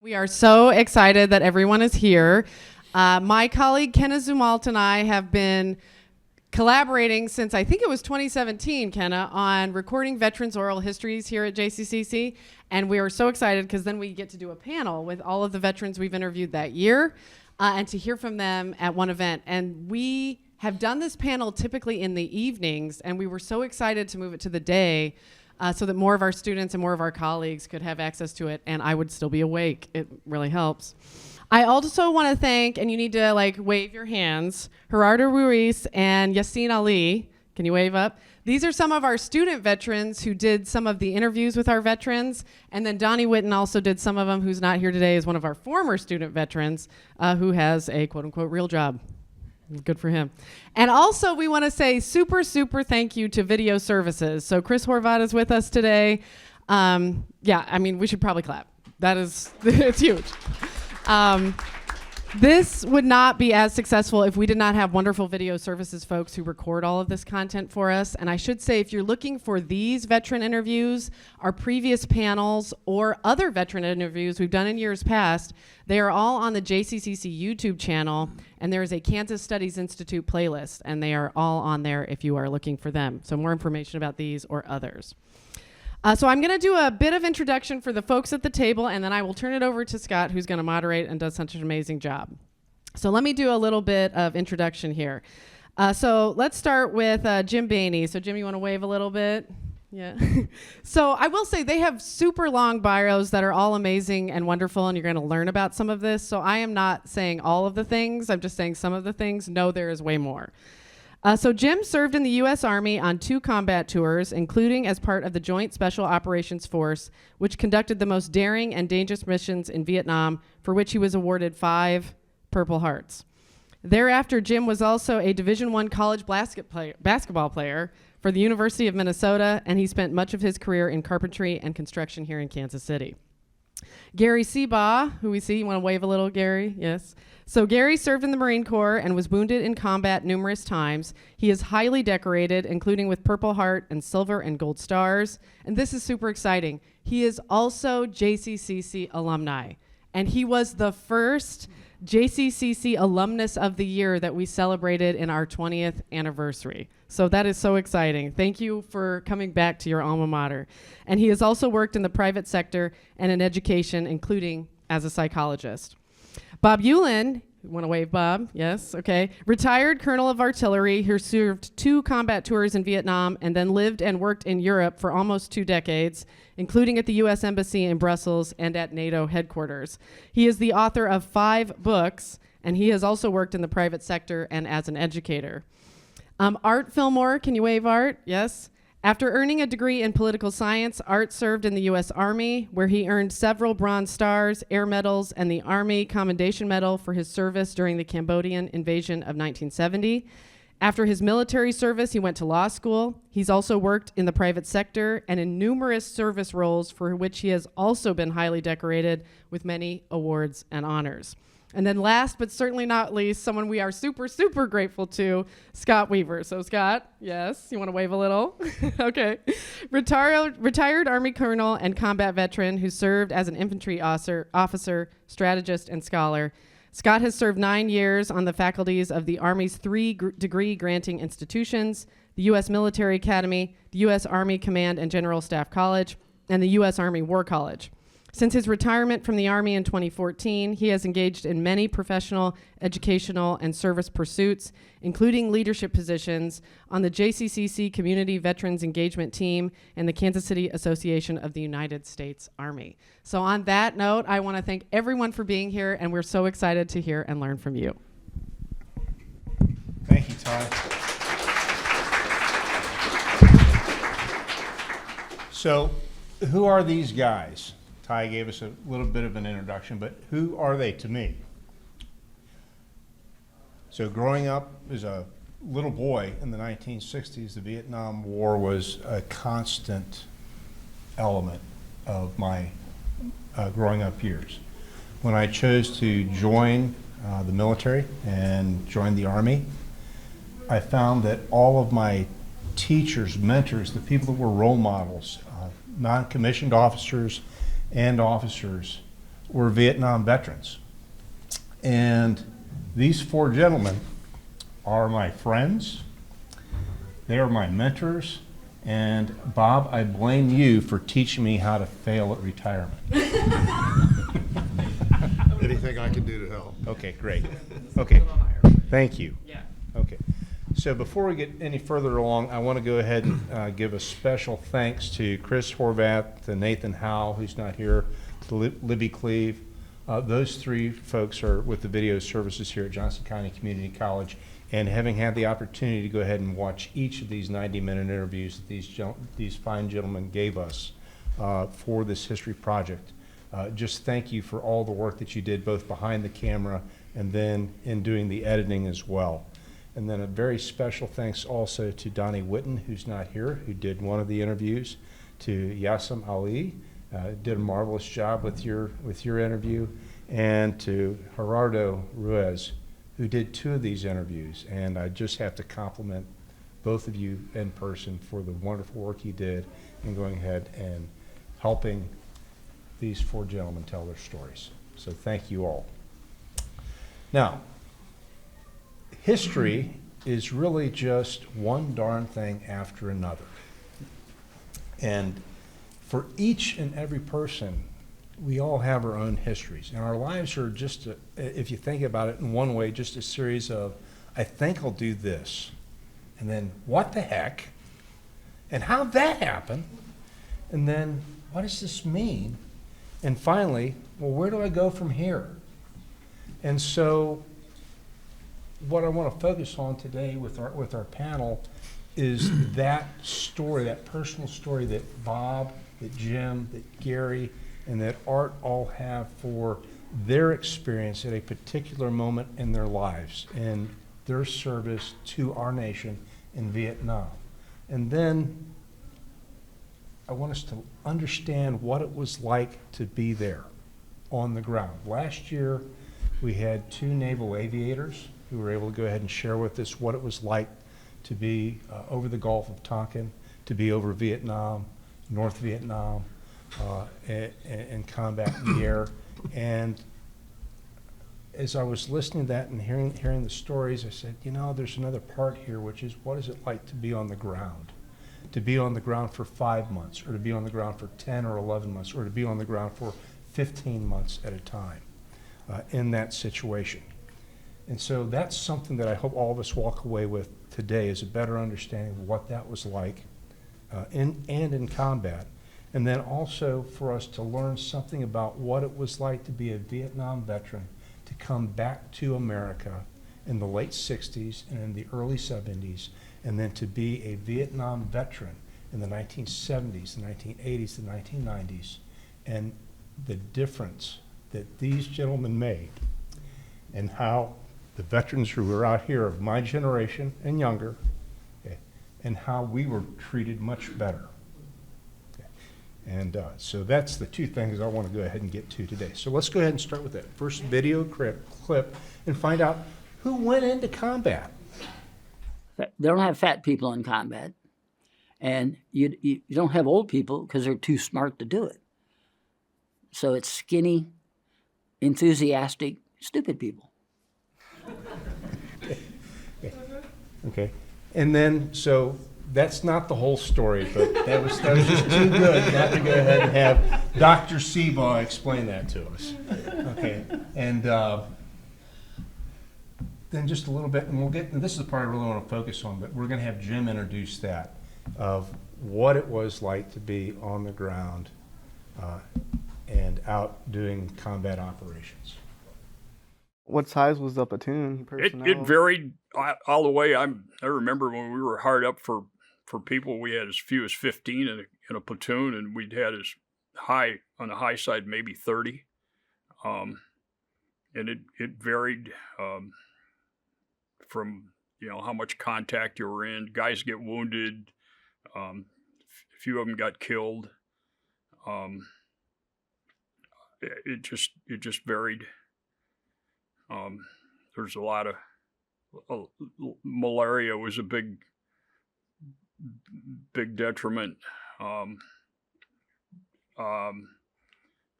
We are so excited that everyone is here. My colleague Kenna Zumalt and I have been collaborating since I think it was 2017, Kenna, on recording veterans oral histories here at JCCC. And we are so excited because then we get to do a panel with all of the veterans we've interviewed that year and to hear from them at one event. And we have done this panel typically in the evenings, and we were so excited to move it to the day so that more of our students and more of our colleagues could have access to it, and I would still be awake. It really helps. I also want to thank, and you need to wave your hands, Gerardo Ruiz and Yassine Ali. Can you wave up? These are some of our student veterans who did some of the interviews with our veterans, and then Donnie Witten also did some of them, who's not here today, is one of our former student veterans who has a quote-unquote real job. Good for him. And also we want to say super thank you to Video Services. So Chris Horvat is with us today. Yeah, I mean, we should probably clap. That is, it's huge. This would not be as successful if we did not have wonderful Video Services folks who record all of this content for us. And I should say, if you're looking for these veteran interviews, our previous panels, or other veteran interviews we've done in years past, they are all on the JCCC YouTube channel, and there is a Kansas Studies Institute playlist, and they are all on there if you are looking for them. So more information about these or others. So I'm going to do a bit of introduction for the folks at the table, and then I will turn it over to Scott, who's going to moderate and does such an amazing job. So let me do a little bit of introduction here. So let's start with Jim Bany. So Jim, you want to wave a little bit? Yeah. So I will say they have super long bios that are all amazing and wonderful, and you're going to learn about some of this. So I am not saying all of the things. I'm just saying some of the things. No, there is way more. So Jim served in the U.S. Army on 2 combat tours, including as part of the Joint Special Operations Force, which conducted the most daring and dangerous missions in Vietnam, for which he was awarded 5 Purple Hearts. Thereafter, Jim was also a Division I college basketball player for the University of Minnesota, and he spent much of his career in carpentry and construction here in Kansas City. Gary Seabaugh, who we see, you want to wave a little, Gary? Yes. So Gary served in the Marine Corps and was wounded in combat numerous times. He is highly decorated, including with Purple Heart and Silver and Gold Stars. And this is super exciting. He is also JCCC alumni. And he was the first JCCC alumnus of the year that we celebrated in our 20th anniversary. So that is so exciting. Thank you for coming back to your alma mater. And he has also worked in the private sector and in education, including as a psychologist. Bob Ulin, you want to wave, Bob? Yes, okay. Retired Colonel of Artillery who served 2 combat tours in Vietnam and then lived and worked in Europe for almost 2 decades, including at the U.S. Embassy in Brussels and at NATO headquarters. He is the author of 5 books, and he has also worked in the private sector and as an educator. Art Filmore, can you wave, Art? Yes. After earning a degree in political science, Art served in the U.S. Army, where he earned several Bronze Stars, Air Medals, and the Army Commendation Medal for his service during the Cambodian invasion of 1970. After his military service, he went to law school. He's also worked in the private sector and in numerous service roles for which he has also been highly decorated with many awards and honors. And then last but certainly not least, someone we are super grateful to, Scott Weaver. So Scott, yes, you want to wave a little? Okay. Retired Army colonel and combat veteran who served as an infantry officer, strategist, and scholar. Scott has served 9 years on the faculties of the Army's 3 degree granting institutions, the U.S. Military Academy, the U.S. Army Command and General Staff College, and the U.S. Army War College. Since his retirement from the Army in 2014, he has engaged in many professional, educational, and service pursuits, including leadership positions on the JCCC Community Veterans Engagement Team and the Kansas City Association of the United States Army. So on that note, I want to thank everyone for being here, and we're so excited to hear and learn from you. Thank you, Tai. So, who are these guys? Tai gave us a little bit of an introduction, but who are they to me? So growing up as a little boy in the 1960s, the Vietnam War was a constant element of my growing up years. When I chose to join the military and join the Army, I found that all of my teachers, mentors, the people that were role models, non-commissioned officers and officers were Vietnam veterans. And these 4 gentlemen are my friends, they are my mentors, and Bob, I blame you for teaching me how to fail at retirement. Anything I can do to help. Okay, great. Okay, thank you. Yeah. Okay, so before we get any further along, I want to go ahead and give a special thanks to Chris Horvath, to Nathan Howell, who's not here, to Libby Cleve. Those 3 folks are with the video services here at Johnson County Community College, and having had the opportunity to go ahead and watch each of these 90-minute interviews that these fine gentlemen gave us for this history project, just thank you for all the work that you did both behind the camera and then in doing the editing as well. And then a very special thanks also to Donnie Witten, who's not here, who did one of the interviews, to Yassam Ali, did a marvelous job with your interview, and to Gerardo Ruiz, who did 2 of these interviews. And I just have to compliment both of you in person for the wonderful work you did in going ahead and helping these 4 gentlemen tell their stories. So thank you all. Now, history is really just one darn thing after another. And for each and every person, we all have our own histories. And our lives are just, if you think about it in one way, just a series of, I think I'll do this. And then, what the heck? And how'd that happen? And then, what does this mean? And finally, well, where do I go from here? And so, what I want to focus on today with our panel is that story, that personal story that Bob, that Jim, that Gary, and that Art all have for their experience at a particular moment in their lives and their service to our nation in Vietnam. And then I want us to understand what it was like to be there on the ground. Last year, we had 2 naval aviators who were able to go ahead and share with us what it was like to be over the Gulf of Tonkin, to be over Vietnam, North Vietnam, and combat in the air. And as I was listening to that and hearing the stories, I said, you know, there's another part here, which is what is it like to be on the ground? To be on the ground for 5 months, or to be on the ground for 10 or 11 months, or to be on the ground for 15 months at a time in that situation. And so that's something that I hope all of us walk away with today, is a better understanding of what that was like in combat. And then also for us to learn something about what it was like to be a Vietnam veteran, to come back to America in the late 60s and in the early 70s, and then to be a Vietnam veteran in the 1970s, the 1980s, the 1990s, and the difference that these gentlemen made, and how the veterans who were out here of my generation and younger, okay, and how we were treated much better. Okay. And so that's the 2 things I want to go ahead and get to today. So let's go ahead and start with that first video clip and find out who went into combat. They don't have fat people in combat, and you don't have old people because they're too smart to do it. So it's skinny, enthusiastic, stupid people. Okay. And then, so that's not the whole story, but that was just too good not to go ahead and have Dr. Seabaugh explain that to us. Okay. And then just a little bit, and we'll get, and this is the part I really want to focus on, but we're going to have Jim introduce that, of what it was like to be on the ground and out doing combat operations. What size was the platoon personnel? It varied all the way. I remember when we were hard up for people, we had as few as 15 in a platoon, and we'd had as high, on the high side, maybe 30. And it varied from, you know, how much contact you were in. Guys get wounded. A few of them got killed. It just varied. There's a lot of malaria was a big detriment.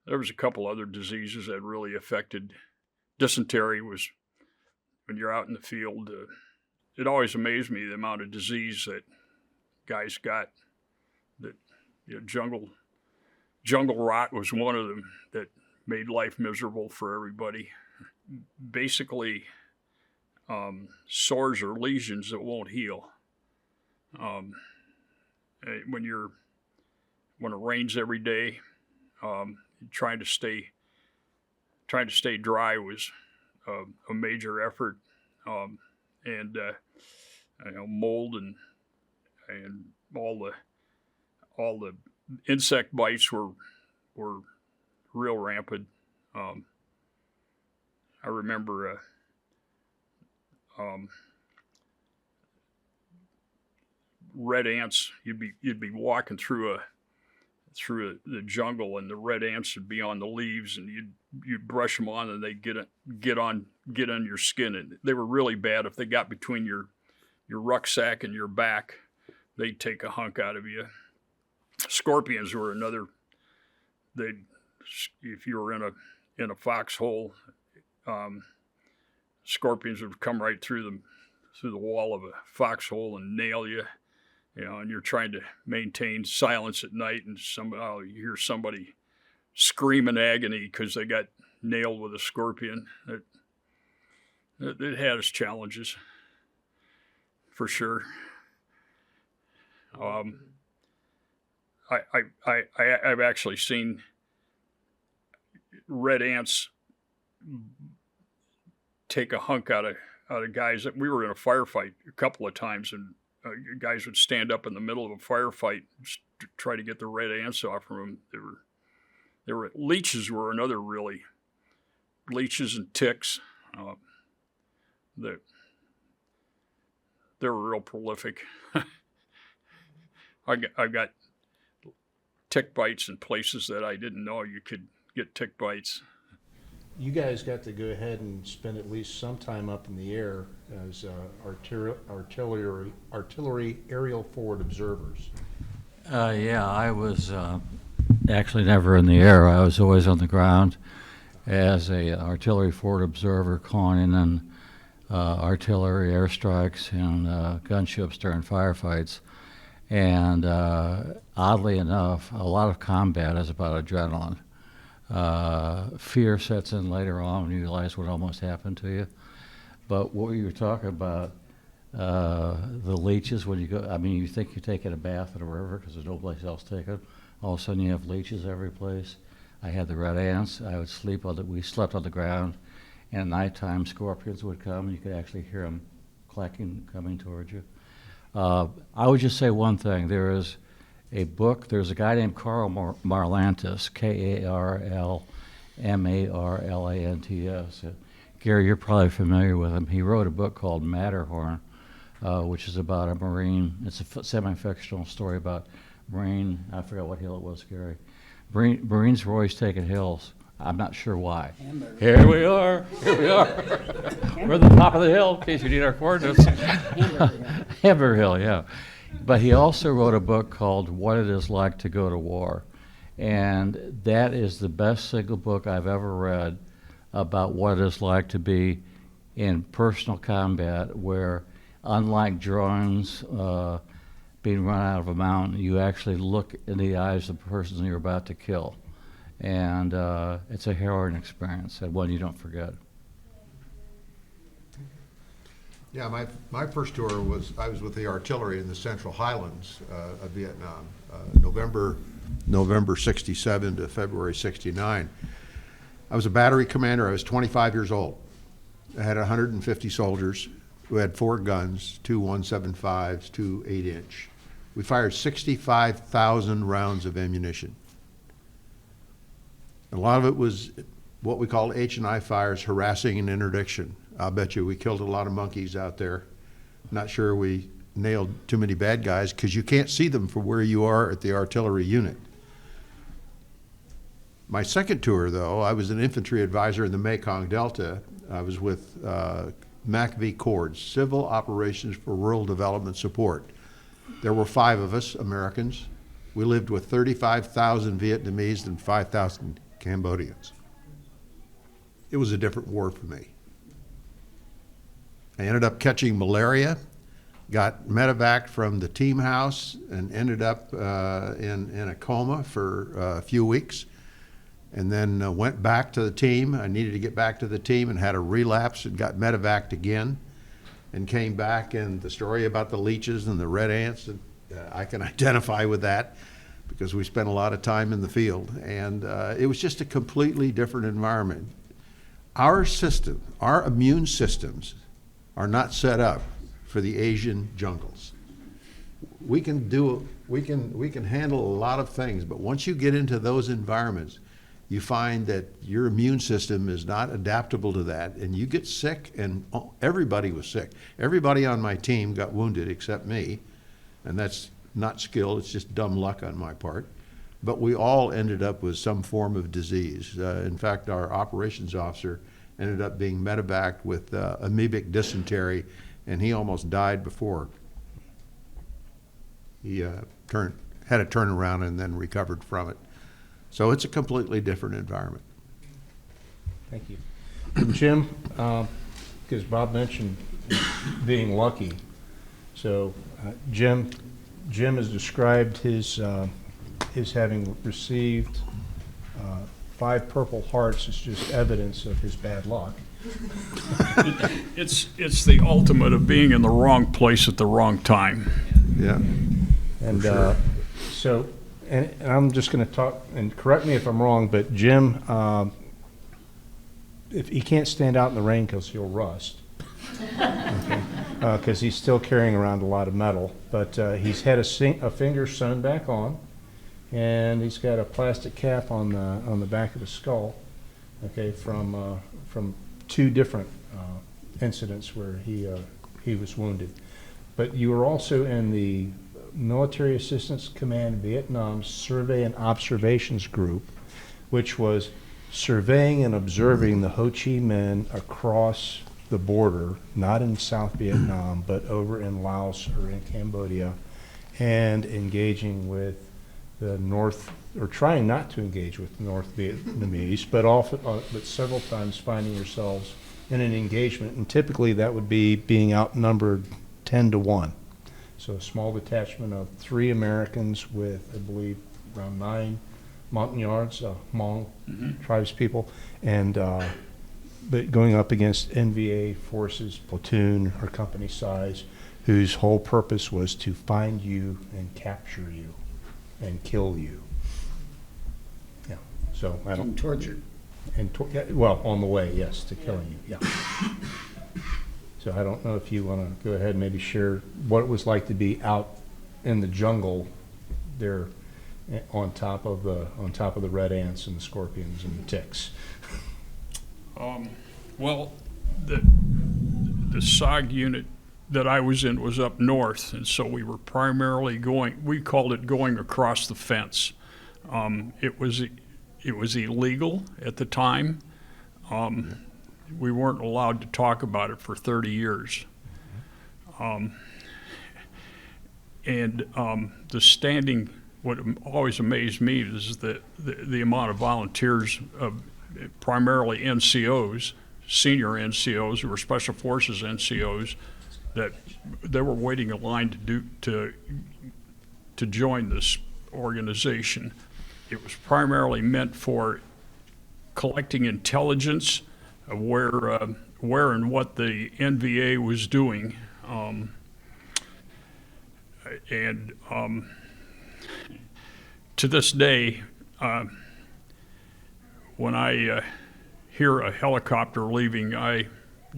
there was a couple other diseases that really affected. Dysentery was when you're out in the field. It always amazed me the amount of disease that guys got. That jungle rot was one of them that made life miserable for everybody. Basically, sores or lesions that won't heal. When it rains every day, trying to stay dry was a major effort, and mold and all the insect bites were real rampant. I remember red ants. You'd be walking through the jungle, and the red ants would be on the leaves, and you'd brush them on, and they'd get on your skin. And they were really bad. If they got between your rucksack and your back, they'd take a hunk out of you. Scorpions were another. If you were in a foxhole, scorpions would come right through the wall of a foxhole and nail you. And you're trying to maintain silence at night, and you hear somebody scream in agony because they got nailed with a scorpion. It had its challenges, for sure. I've actually seen red ants take a hunk out of guys. We were in a firefight a couple of times, and guys would stand up in the middle of a firefight to try to get the red ants off from them. There were leeches were another really. Leeches and ticks. They were real prolific. I've got tick bites in places that I didn't know you could get tick bites. You guys got to go ahead and spend at least some time up in the air as artillery aerial forward observers. Yeah, I was actually never in the air. I was always on the ground as a artillery forward observer, calling in on artillery airstrikes and gunships during firefights. And oddly enough, a lot of combat is about adrenaline. Fear sets in later on when you realize what almost happened to you. But what you were talking about, the leeches, when you go, you think you're taking a bath in a river because there's no place else to take it. All of a sudden you have leeches every place. I had the red ants. I would we slept on the ground, and at nighttime scorpions would come, and you could actually hear them clacking coming towards you. I would just say one thing. There is a book. There's a guy named Carl Marlantes, Karlmantas. Gary, you're probably familiar with him. He wrote a book called Matterhorn, which is about a Marine. It's a semi-fictional story about Marine. I forgot what hill it was, Gary. Marines were always taking hills. I'm not sure why. Here we are. We're at the top of the hill, in case you need our coordinates. Hamburger Hill, yeah. But he also wrote a book called What It Is Like to Go to War. And that is the best single book I've ever read about what it is like to be in personal combat, where unlike drones being run out of a mountain, you actually look in the eyes of the person you're about to kill. And it's a harrowing experience, and one you don't forget. Yeah, my first tour I was with the artillery in the Central Highlands of Vietnam, November 67 to February 69. I was a battery commander. I was 25 years old. I had 150 soldiers who had 4 guns, 2 175s, 2 8-inch. We fired 65,000 rounds of ammunition. A lot of it was what we call H&I fires, harassing and interdiction. I'll bet you we killed a lot of monkeys out there. Not sure we nailed too many bad guys because you can't see them from where you are at the artillery unit. My second tour, though, I was an infantry advisor in the Mekong Delta. I was with MACV Cords, Civil Operations for Rural Development Support. There were 5 of us, Americans. We lived with 35,000 Vietnamese and 5,000 Cambodians. It was a different war for me. I ended up catching malaria, got medevaced from the team house, and ended up in a coma for a few weeks, and then went back to the team. I needed to get back to the team and had a relapse and got medevaced again, and came back, and the story about the leeches and the red ants, I can identify with that because we spent a lot of time in the field, and it was just a completely different environment. Our system, our immune systems are not set up for the Asian jungles. We can handle a lot of things, but once you get into those environments, you find that your immune system is not adaptable to that, and you get sick, and everybody was sick. Everybody on my team got wounded except me, and that's not skill, it's just dumb luck on my part. But we all ended up with some form of disease. In fact, our operations officer ended up being medevaced with amoebic dysentery, and he almost died before he had a turnaround and then recovered from it. So it's a completely different environment. Thank you. And Jim, because Bob mentioned being lucky, so Jim has described his having received 5 Purple Hearts as just evidence of his bad luck. It's the ultimate of being in the wrong place at the wrong time. Yeah. And sure. And I'm just going to talk, and correct me if I'm wrong, but Jim, if he can't stand out in the rain because he'll rust, because he's still carrying around a lot of metal. But he's had a finger sewn back on, and he's got a plastic cap on the back of his skull. Okay, from 2 different incidents where he was wounded. But you were also in the Military Assistance Command Vietnam Survey and Observations Group, which was surveying and observing the Ho Chi Minh across the border, not in South Vietnam, but over in Laos or in Cambodia, and engaging with the North, or trying not to engage with the North Vietnamese, but several times finding yourselves in an engagement, and typically that would be being outnumbered 10-1. So a small detachment of 3 Americans with, I believe, around 9 Montagnards, Hmong tribes people, and but going up against NVA forces, platoon or company size, whose whole purpose was to find you and capture you and kill you. Yeah. So I don't. And torture. Well, on the way, yes, to killing you. Yeah. So I don't know if you want to go ahead and maybe share what it was like to be out in the jungle there on top of the red ants and the scorpions and the ticks. Well, the SOG unit that I was in was up north, and so we were primarily we called it going across the fence. It was illegal at the time. We weren't allowed to talk about it for 30 years. The standing, what always amazed me is the amount of volunteers, primarily NCOs, senior NCOs who were Special Forces NCOs, that they were waiting in line to join this organization. It was primarily meant for collecting intelligence of where and what the NVA was doing, to this day, when I hear a helicopter leaving, I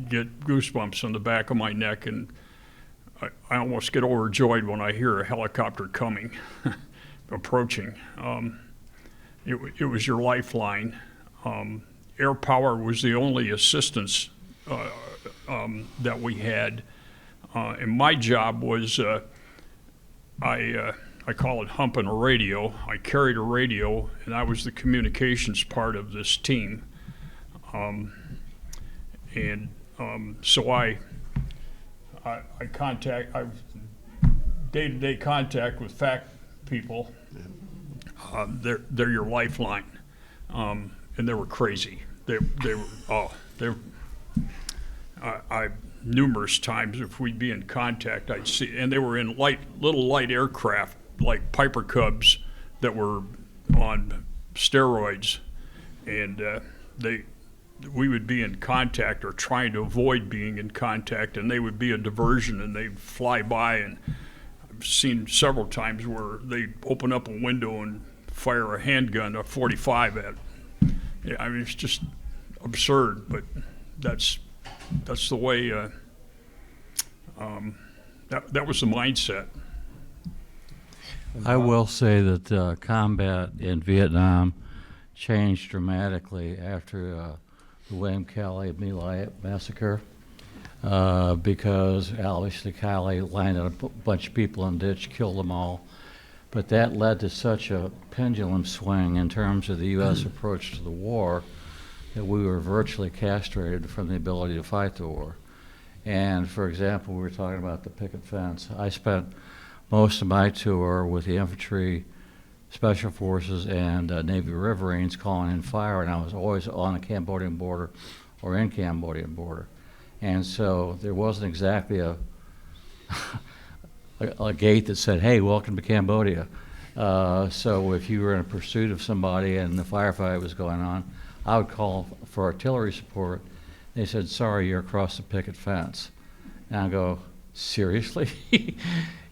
get goosebumps on the back of my neck, and I almost get overjoyed when I hear a helicopter coming, approaching. It was your lifeline. Air power was the only assistance that we had, and my job was I call it humping a radio. I carried a radio, and I was the communications part of this team, so I day-to-day contact with FAC people. They're your lifeline. and they were crazy. They were I numerous times, if we'd be in contact, I'd see, and they were in little light aircraft like Piper Cubs that were on steroids, and we would be in contact or trying to avoid being in contact, and they would be a diversion, and they'd fly by. And I've seen several times where they'd open up a window and fire a handgun, a 45 at. Yeah, I mean, it's just absurd, but that's the way. That was the mindset. I will say that combat in Vietnam changed dramatically after the William Calley My Lai massacre, because obviously Calley landed a bunch of people in the ditch, killed them all. But that led to such a pendulum swing in terms of the U.S. approach to the war that we were virtually castrated from the ability to fight the war. And for example, we were talking about the picket fence. I spent most of my tour with the infantry, special forces, and Navy Riverines calling in fire, and I was always on the Cambodian border or in Cambodian border. And so there wasn't exactly a gate that said, hey, welcome to Cambodia. So if you were in a pursuit of somebody and the firefight was going on, I would call for artillery support. They said, sorry, you're across the picket fence. And I go, seriously?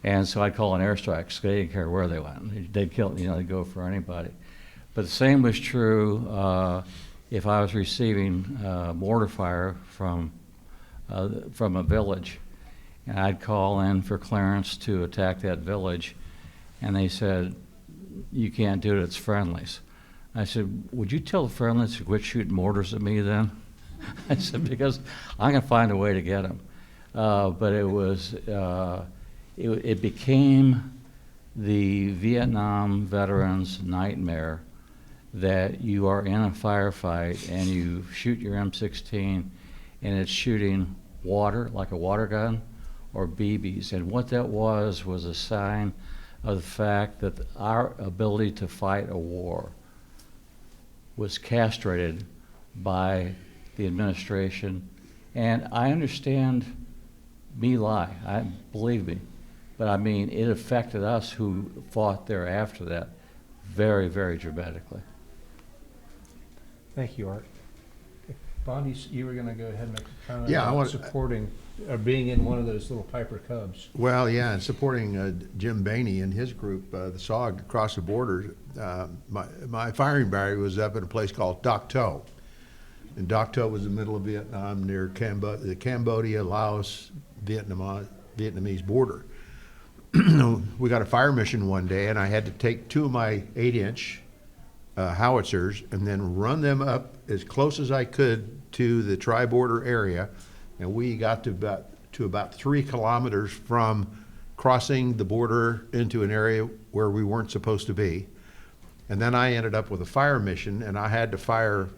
And so I'd call an airstrike, because they didn't care where they went. They'd kill, they'd go for anybody. But the same was true if I was receiving mortar fire from a village. And I'd call in for clearance to attack that village, and they said, you can't do it, it's friendlies. I said, would you tell the friendlies to quit shooting mortars at me then? I said, because I'm going to find a way to get them. But it was, it became the Vietnam veterans' nightmare that you are in a firefight and you shoot your M16 and it's shooting water, like a water gun, or BBs. And what that was a sign of the fact that our ability to fight a war was castrated by the administration. And I understand My Lai, believe me, but I mean, it affected us who fought there after that very, very dramatically. Thank you, Art. Bondi, you were going to go ahead and make a comment Yeah, I about want supporting, being in one of those little Piper Cubs. Well, yeah, and supporting Jim Bany and his group, the SOG across the border. My firing battery was up at a place called Doc To. And Doc To was in the middle of Vietnam near the Cambodia, Laos, Vietnamese border. We got a fire mission one day, and I had to take 2 of my 8-inch howitzers and then run them up as close as I could to the tri-border area, and we got to about 3 kilometers from crossing the border into an area where we weren't supposed to be. And then I ended up with a fire mission, and I had to fire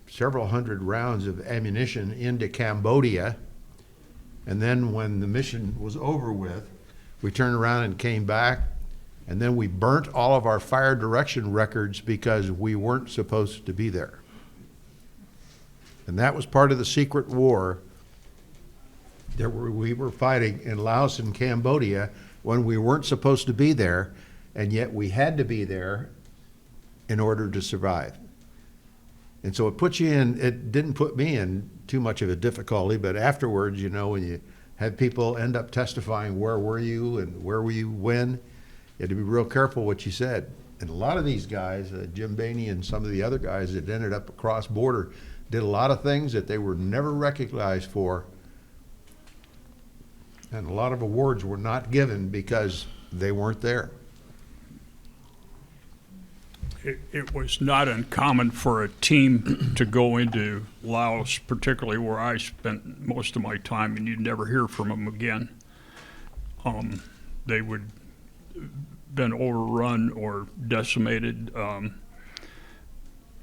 several hundred rounds of ammunition into Cambodia. And then when the mission was over with, we turned around and came back, and then we burnt all of our fire direction records because we weren't supposed to be there. And that was part of the secret war that we were fighting in Laos and Cambodia when we weren't supposed to be there, and yet we had to be there in order to survive. And so it puts you in, it didn't put me in too much of a difficulty, but afterwards, you know, when you have people end up testifying, where were you and where were you when, you had to be real careful what you said. And a lot of these guys, Jim Bany and some of the other guys that ended up across border, did a lot of things that they were never recognized for. And a lot of awards were not given because they weren't there. It was not uncommon for a team to go into Laos, particularly where I spent most of my time, and you'd never hear from them again. They would been overrun or decimated,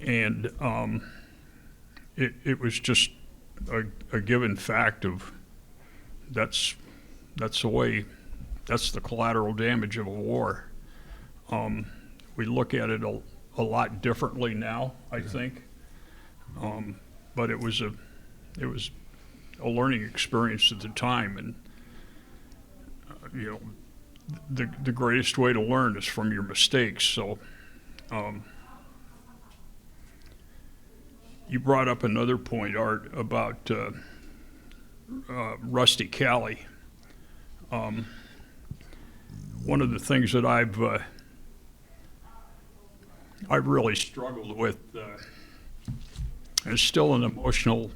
and it was just a given fact of that's the way, that's the collateral damage of a war. We look at it a lot differently now, I think. But it was a learning experience at the time, and you know, the greatest way to learn is from your mistakes. So, you brought up another point, Art, about Rusty Cali. One of the things that I've really struggled with, and still an emotional,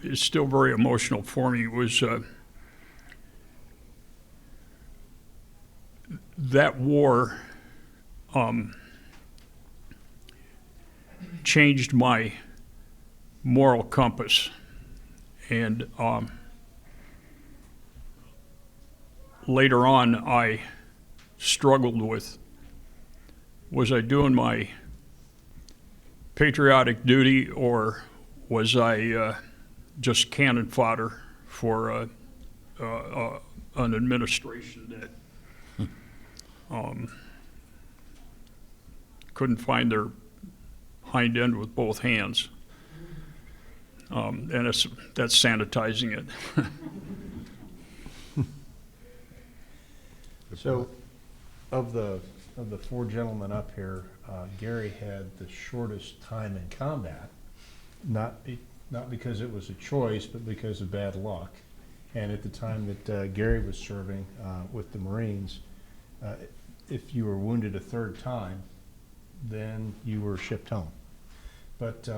it's still very emotional for me, was that war changed my moral compass. And later on, I struggled with, was I doing my patriotic duty, or was I just cannon fodder for an administration that couldn't find their hind end with both hands? And that's sanitizing it. So, of the four gentlemen up here, Gary had the shortest time in combat, not because it was a choice, but because of bad luck. And at the time that Gary was serving with the Marines, if you were wounded a third time, then you were shipped home. But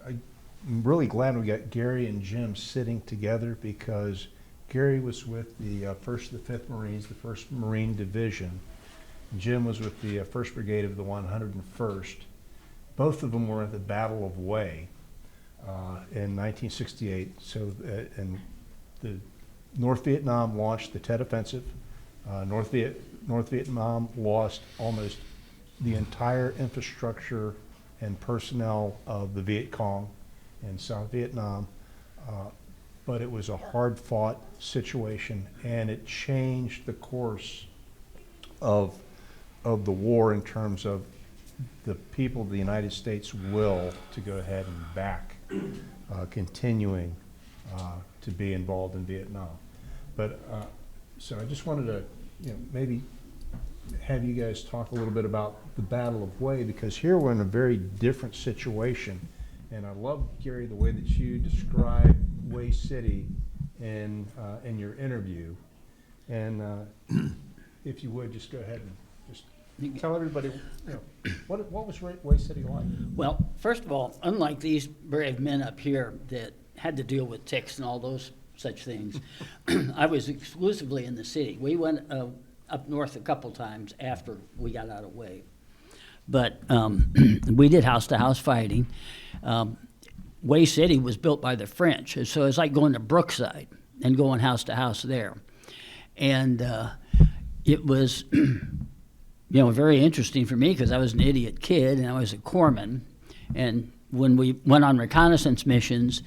I'm really glad we got Gary and Jim sitting together, because Gary was with the 1st to the 5th Marines, the 1st Marine Division. Jim was with the 1st Brigade of the 101st. Both of them were at the Battle of Hue in 1968. So, and the North Vietnam launched the Tet Offensive. North Vietnam lost almost the entire infrastructure and personnel of the Viet Cong in South Vietnam. But it was a hard-fought situation, and it changed the course of the war in terms of the people of the United States' will to go ahead and back continuing to be involved in Vietnam. But so I just wanted to, maybe have you guys talk a little bit about the Battle of Hue, because here we're in a very different situation. And I love, Gary, the way that you describe Hue City in your interview. And if you would, just go ahead and just tell everybody, what was Hue City like? Well, first of all, unlike these brave men up here that had to deal with ticks and all those such things, I was exclusively in the city. We went up north a couple times after we got out of Hue. But we did house-to-house fighting. Hue City was built by the French, so it's like going to Brookside and going house-to-house there. And it was, very interesting for me, because I was an idiot kid and I was a corpsman. And when we went on reconnaissance missions,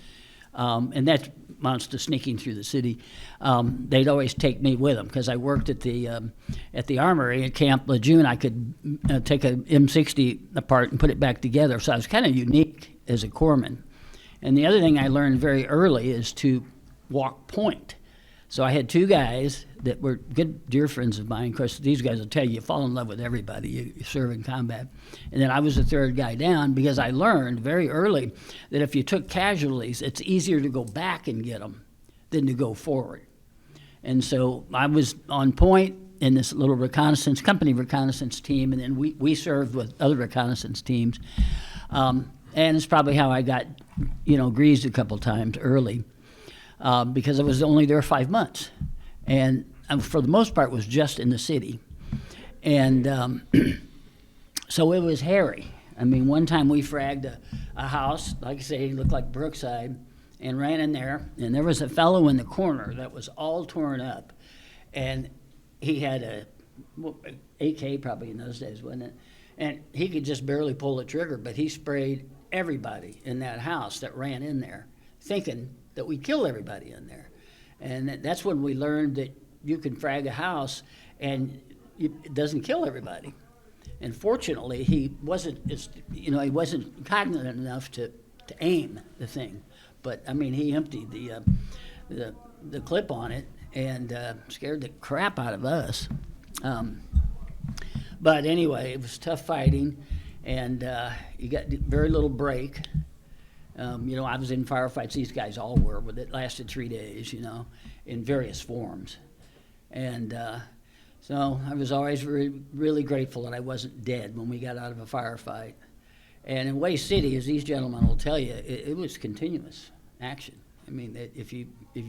and that amounts to sneaking through the city, they'd always take me with them, because I worked at the armory at Camp Lejeune. I could take a M60 apart and put it back together, so I was kind of unique as a corpsman. And the other thing I learned very early is to walk point. So I had two guys that were good, dear friends of mine. Of course, these guys will tell you, you fall in love with everybody. You serve in combat. And then I was the third guy down, because I learned very early that if you took casualties, it's easier to go back and get them than to go forward. And so I was on point in this little company reconnaissance team, and then we served with other reconnaissance teams. And it's probably how I got, greased a couple times early, because I was only there 5 months. And for the most part was just in the city. And so it was hairy. I mean, one time we fragged a house, like I say, it looked like Brookside, and ran in there, and there was a fellow in the corner that was all torn up. And he had a AK probably in those days, wasn't it? And he could just barely pull the trigger, but he sprayed everybody in that house that ran in there, thinking that we'd kill everybody in there. And that's when we learned that you can frag a house and it doesn't kill everybody. And fortunately, he wasn't, he wasn't cognizant enough to aim the thing. But I mean, he emptied the clip on it and scared the crap out of us. But anyway, it was tough fighting, and you got very little break. I was in firefights, these guys all were, but it lasted 3 days, in various forms. And so I was always really grateful that I wasn't dead when we got out of a firefight. And in Way City, as these gentlemen will tell you, it was continuous action. I mean, if you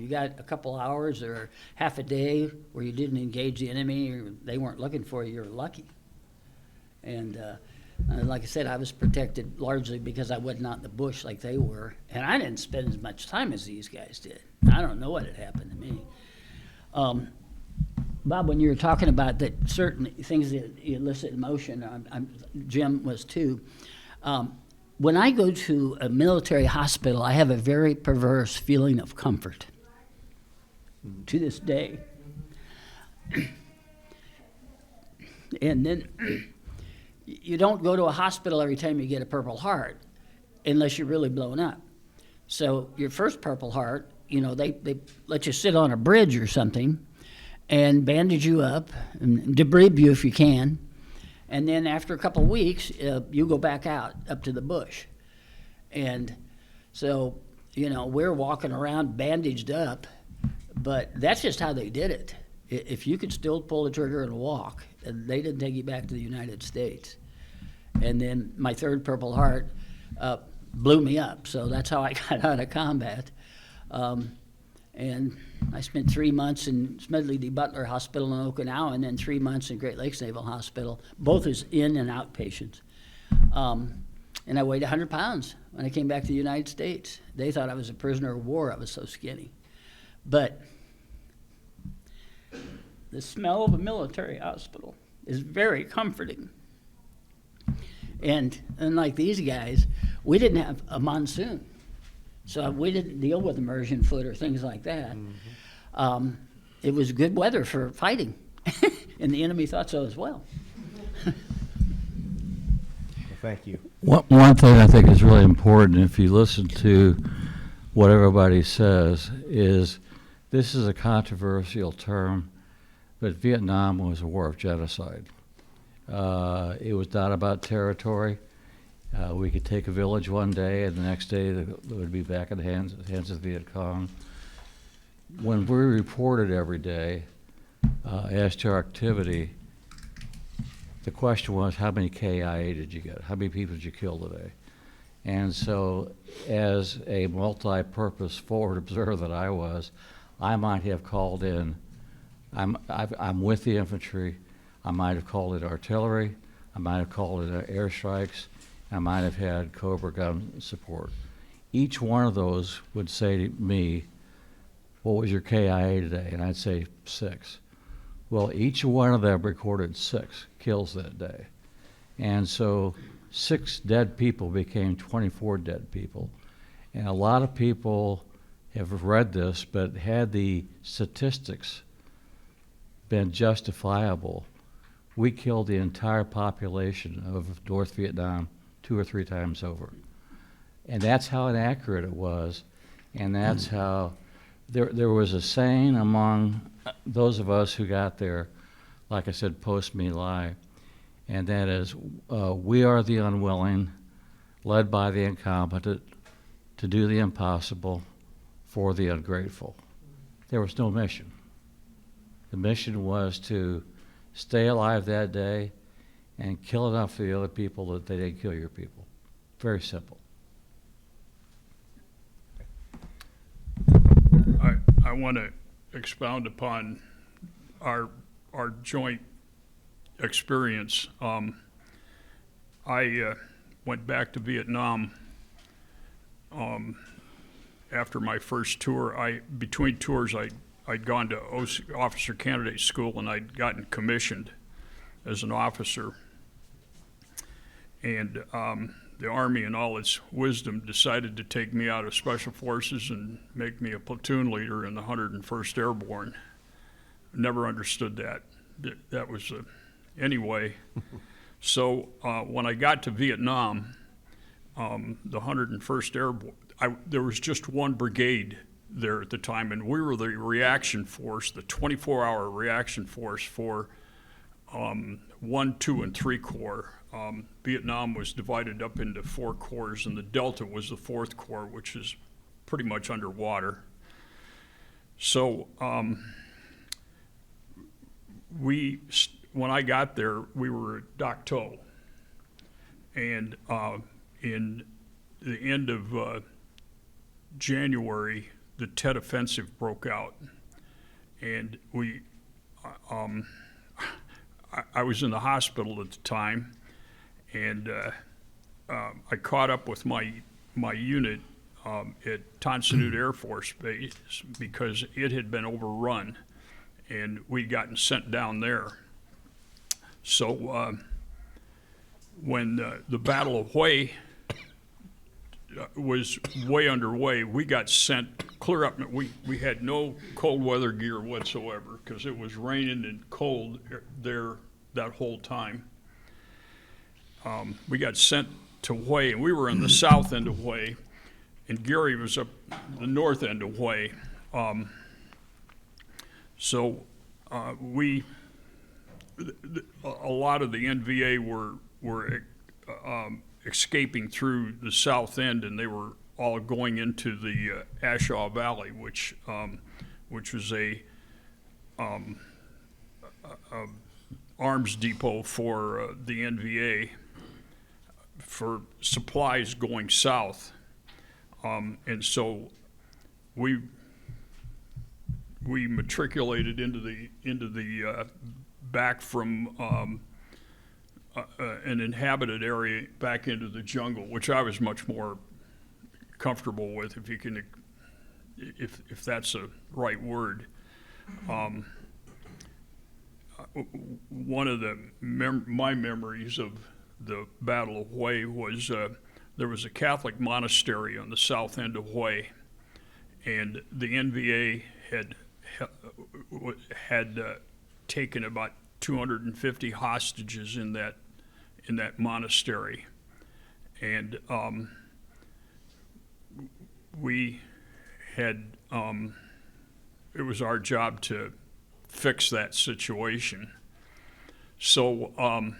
got a couple hours or half a day where you didn't engage the enemy or they weren't looking for you, you're lucky. And like I said, I was protected largely because I wasn't out in the bush like they were. And I didn't spend as much time as these guys did. I don't know what had happened to me. Bob, when you were talking about that certain things that elicit emotion, Jim was too. When I go to a military hospital, I have a very perverse feeling of comfort to this day. And then you don't go to a hospital every time you get a Purple Heart unless you're really blown up. So your first Purple Heart, they let you sit on a bridge or something and bandage you up and debride you if you can. And then after a couple of weeks, you go back out up to the bush. And so, we're walking around bandaged up, but that's just how they did it. If you could still pull the trigger and walk, they didn't take you back to the United States. And then my third Purple Heart blew me up, so that's how I got out of combat. And I spent 3 months in Smedley D. Butler Hospital in Okinawa and then 3 months in Great Lakes Naval Hospital, both as in and outpatients. And I weighed 100 pounds when I came back to the United States. They thought I was a prisoner of war. I was so skinny. But the smell of a military hospital is very comforting. And unlike these guys, we didn't have a monsoon. So we didn't deal with immersion foot or things like that. Mm-hmm. It was good weather for fighting, and the enemy thought so as well. Well, thank you. One thing I think is really important, if you listen to what everybody says, is this is a controversial term, but Vietnam was a war of genocide. It was not about territory. We could take a village one day, and the next day it would be back in the hands of the Viet Cong. When we reported every day as to our activity, the question was, how many KIA did you get? How many people did you kill today? And so, as a multi-purpose forward observer that I was, I might have called in. I'm with the infantry. I might have called in artillery. I might have called in airstrikes. I might have had Cobra gun support. Each one of those would say to me, what was your KIA today? And I'd say 6. Well, each one of them recorded 6 kills that day. And so 6 dead people became 24 dead people. And a lot of people have read this, but had the statistics been justifiable, we killed the entire population of North Vietnam 2 or 3 times over. And that's how inaccurate it was. And that's how there was a saying among those of us who got there, like I said, post-Me Lai, and that is, we are the unwilling, led by the incompetent, to do the impossible for the ungrateful. There was no mission. The mission was to stay alive that day and kill enough of the other people that they didn't kill your people. Very simple. I want to expound upon our joint experience. I went back to Vietnam after my first tour. Between tours, I'd gone to officer candidate school, and I'd gotten commissioned as an officer. And the Army, in all its wisdom, decided to take me out of Special Forces and make me a platoon leader in the 101st Airborne. Never understood that. That was anyway. So when I got to Vietnam, the 101st Airborne, there was just one brigade there at the time, and we were the reaction force, the 24-hour reaction force for 1, 2, and 3 Corps. Vietnam was divided up into 4 corps, and the Delta was the 4th Corps, which is pretty much underwater. So when I got there, we were at Dak To, and in the end of January, the Tet Offensive broke out, and I was in the hospital at the time, and I caught up with my unit at Tan Son Nhut Air Force Base because it had been overrun, and we'd gotten sent down there. So when the Battle of Hue was way underway, we got sent clear up. We had no cold weather gear whatsoever because it was raining and cold there that whole time. We got sent to Hue, and we were in the south end of Hue, and Gary was up the north end of Hue. So a lot of the NVA were escaping through the south end, and they were all going into the Ashaw Valley, which was a arms depot for the NVA for supplies going south, and so we matriculated into the back from an inhabited area back into the jungle, which I was much more comfortable with, if you can, if that's a right word. One of my memories of the Battle of Hue was there was a Catholic monastery on the south end of Hue, and the NVA had taken about 250 hostages in that monastery, and we had it was our job to fix that situation. So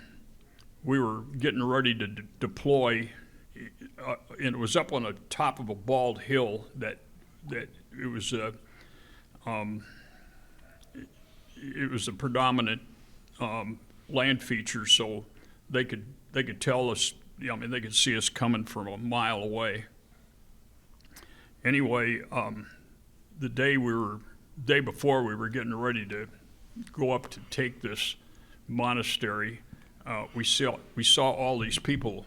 we were getting ready to deploy, and it was up on the top of a bald hill that it was a predominant land feature, so they could tell us, I mean, they could see us coming from a mile away. Anyway, the day before we were getting ready to go up to take this monastery, we saw all these people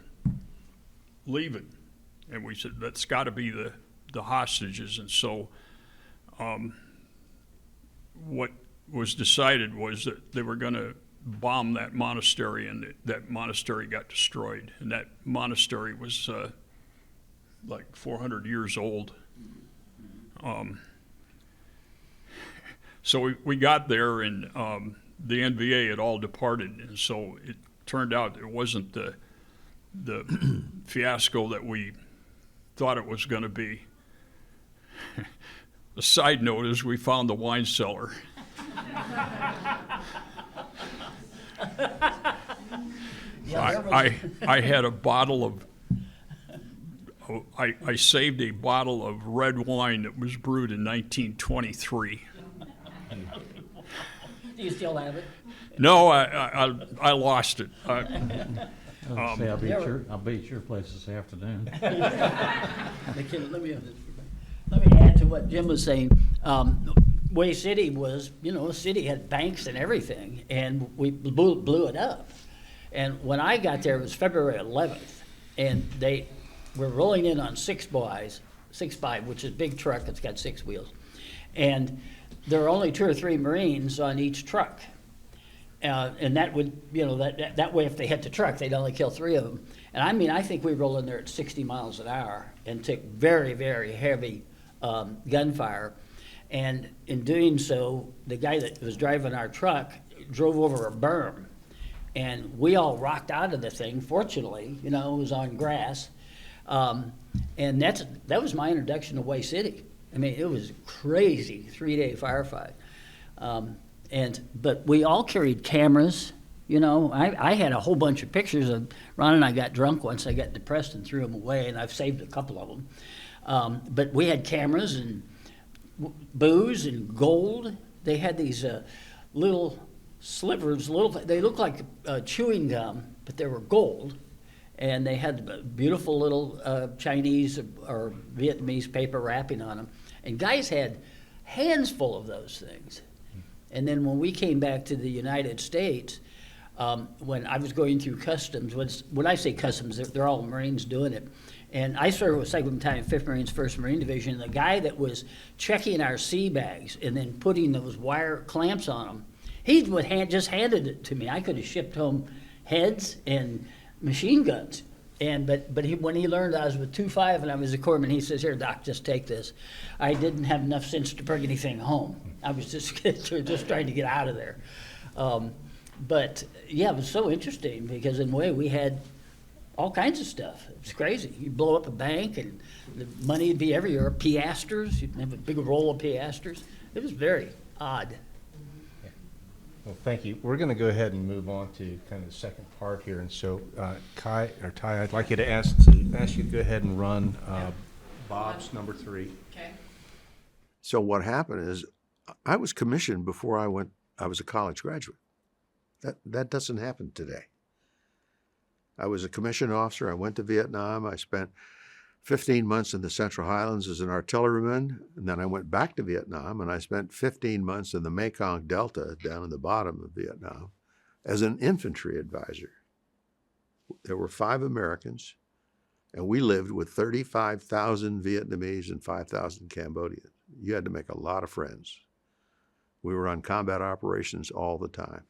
leaving, and we said, that's got to be the hostages. And so what was decided was that they were going to bomb that monastery, and that monastery got destroyed. And that monastery was like 400 years old. So we got there, and the NVA had all departed, and so it turned out it wasn't the fiasco that we thought it was going to be. A side note is we found the wine cellar. I had a bottle of, I saved a bottle of red wine that was brewed in 1923. Do you still have it? No, I lost it. I'll be at your place this afternoon. Let me add to what Jim was saying. Way City was, the city had banks and everything, and we blew it up. And when I got there, it was February 11th, and they were rolling in on 6x, which is a big truck that's got 6 wheels. And there were only 2 or 3 Marines on each truck. And that would, that way if they hit the truck, they'd only kill 3 of them. And I think we rolled in there at 60 miles an hour and took very, very heavy gunfire. And in doing so, the guy that was driving our truck drove over a berm. And we all rocked out of the thing, fortunately, you know, it was on grass. And that was my introduction to Way City. I mean, it was crazy 3-day firefight. But we all carried cameras. You know, I had a whole bunch of pictures of Ron and I got drunk once. I got depressed and threw them away, and I've saved a couple of them. But we had cameras and booze and gold. They had these little slivers, they looked like chewing gum, but they were gold. And they had beautiful little Chinese or Vietnamese paper wrapping on them. And guys had hands full of those things. And then when we came back to the United States, when I was going through customs, when I say customs, they're all Marines doing it. And I served with 2nd Battalion, 5th Marines, 1st Marine Division. And the guy that was checking our sea bags and then putting those wire clamps on them, he just handed it to me. I could have shipped home heads and machine guns. But when he learned I was with 2-5 and I was a corpsman, he says, "Here, Doc, just take this." I didn't have enough sense to bring anything home. I was just trying to get out of there. But yeah, it was so interesting because in a way we had all kinds of stuff. It was crazy. You blow up a bank and the money would be everywhere. Piastres, you'd have a big roll of piastres. It was very odd. Well, thank you. We're going to go ahead and move on to kind of the second part here. And so, Tai, I'd like you to ask you to go ahead and run Bob's number 3. Okay. So what happened is I was commissioned before I was a college graduate. That doesn't happen today. I was a commissioned officer. I went to Vietnam. I spent 15 months in the Central Highlands as an artilleryman, and then I went back to Vietnam, and I spent 15 months in the Mekong Delta down in the bottom of Vietnam as an infantry advisor. There were 5 Americans, and we lived with 35,000 Vietnamese and 5,000 Cambodians. You had to make a lot of friends. We were on combat operations all the time.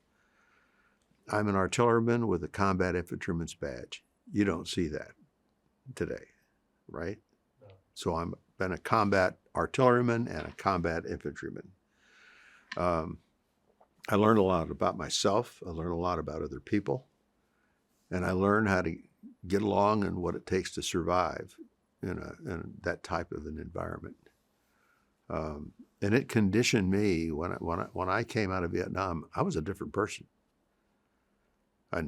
I'm an artilleryman with a combat infantryman's badge. You don't see that today, right? No. So I've been a combat artilleryman and a combat infantryman. I learned a lot about myself. I learned a lot about other people. And I learned how to get along and what it takes to survive in that type of an environment. And it conditioned me when I came out of Vietnam. I was a different person. I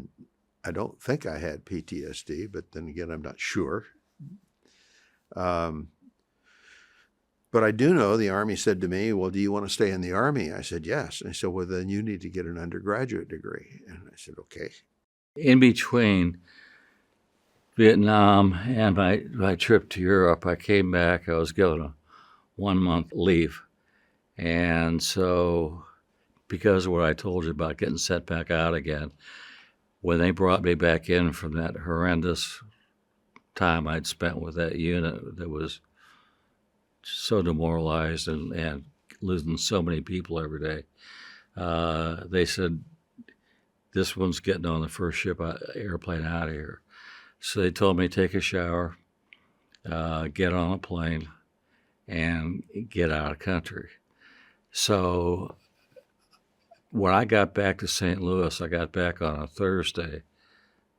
don't think I had PTSD, but then again, I'm not sure. But I do know the Army said to me, "Well, do you want to stay in the Army?" I said, "Yes." And they said, "Well, then you need to get an undergraduate degree." And I said, "Okay." In between Vietnam and my trip to Europe, I came back. I was given a 1-month leave. And so because of what I told you about getting sent back out again, when they brought me back in from that horrendous time I'd spent with that unit that was so demoralized and losing so many people every day, they said, "This one's getting on the first airplane out of here." So they told me to take a shower, get on a plane, and get out of the country. So when I got back to St. Louis, I got back on a Thursday.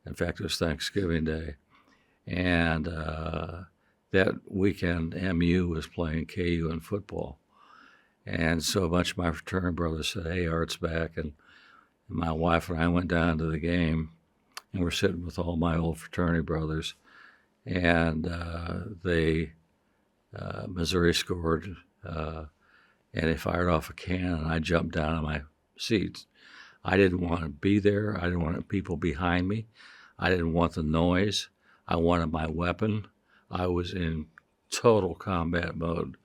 In fact, it was Thanksgiving Day. And that weekend, MU was playing KU in football. And so a bunch of my fraternity brothers said, "Hey, Art's back." And my wife and I went down to the game, and we're sitting with all my old fraternity brothers. And Missouri scored, and they fired off a cannon, and I jumped down on my seats. I didn't want to be there. I didn't want people behind me. I didn't want the noise. I wanted my weapon. I was in total combat mode.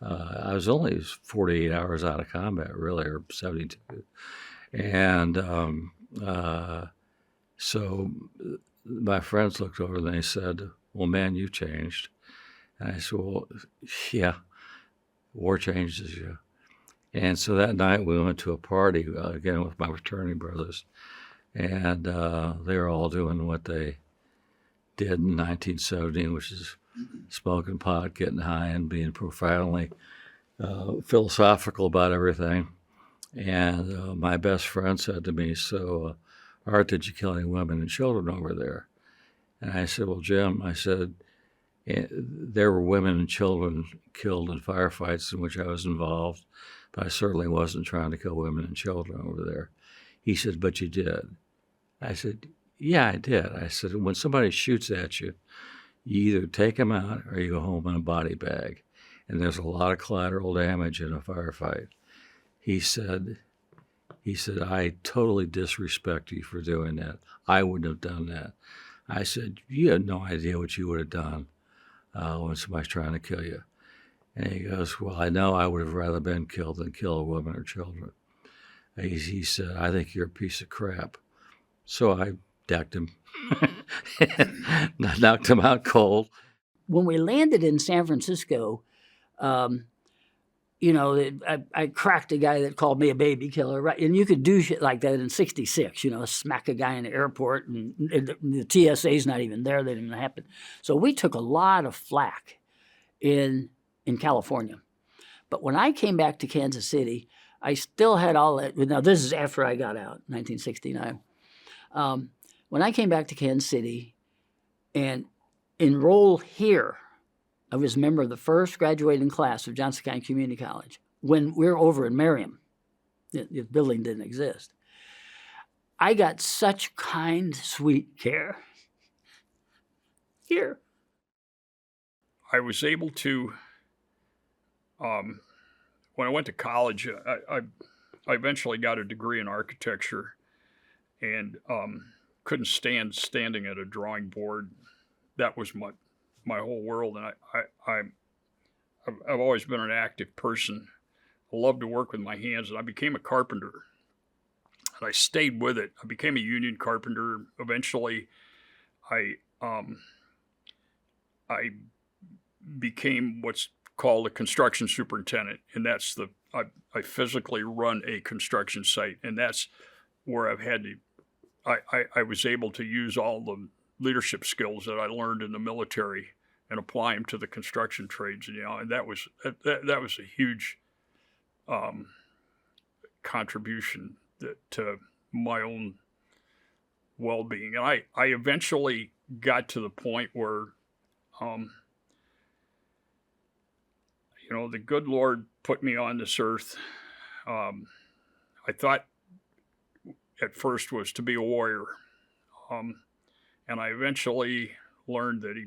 I was only 48 hours out of combat, really, or 72. And so my friends looked over and they said, "Well, man, you changed." And I said, "Well, yeah, war changes you." And so that night we went to a party, again, with my fraternity brothers. And they were all doing what they did in 1917, which is smoking pot, getting high, and being profoundly philosophical about everything. And my best friend said to me, "So, Art, did you kill any women and children over there? And I said, well, Jim, I said, there were women and children killed in firefights in which I was involved, but I certainly wasn't trying to kill women and children over there. He said, but you did. I said, yeah, I did. I said, when somebody shoots at you, you either take them out or you go home in a body bag. And there's a lot of collateral damage in a firefight. He said, I totally disrespect you for doing that. I wouldn't have done that. I said, you have no idea what you would have done when somebody's trying to kill you. And he goes, well, I know I would have rather been killed than kill a woman or children. He said, I think you're a piece of crap. So I decked him. Knocked him out cold. When we landed in San Francisco, you know, I cracked a guy that called me a baby killer, right? And you could do shit like that in '66, you know, smack a guy in the airport, and the TSA's not even there. That didn't even happen. So we took a lot of flack in California. But when I came back to Kansas City, I still had all that. Now, this is after I got out, 1969. When I came back to Kansas City and enrolled here, I was a member of the first graduating class of Johnson County Community College when we were over in Merriam. The building didn't exist. I got such kind, sweet care here. I was able to, when I went to college, I eventually got a degree in architecture, and couldn't stand standing at a drawing board. That was my whole world, and I've always been an active person. I love to work with my hands, and I became a carpenter. And I stayed with it. I became a union carpenter. Eventually, I became what's called a construction superintendent, and that's I physically run a construction site, and that's where I've had to. I was able to use all the leadership skills that I learned in the military and apply them to the construction trades, and and that was a huge contribution to my own well-being. And I eventually got to the point where, the good Lord put me on this earth. I thought at first was to be a warrior. And I eventually learned that he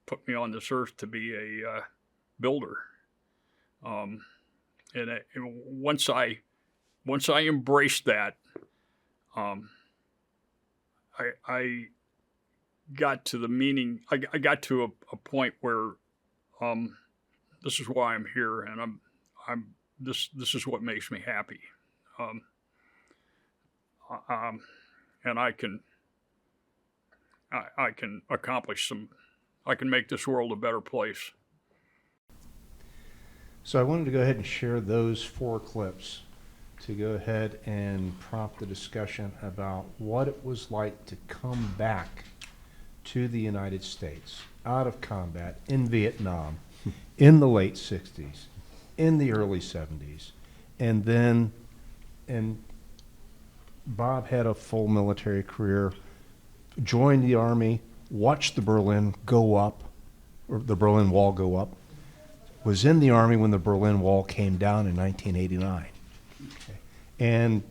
put me on this earth to be a builder. And once I embraced that, I got to the meaning. I got to a point where this is why I'm here, and this is what makes me happy. And I can accomplish I can make this world a better place. So I wanted to go ahead and share those 4 clips to go ahead and prompt the discussion about what it was like to come back to the United States out of combat in Vietnam in the late 60s, in the early 70s, and Bob had a full military career, joined the Army, watched the Berlin go up, or the Berlin Wall go up, was in the Army when the Berlin Wall came down in 1989. Okay. And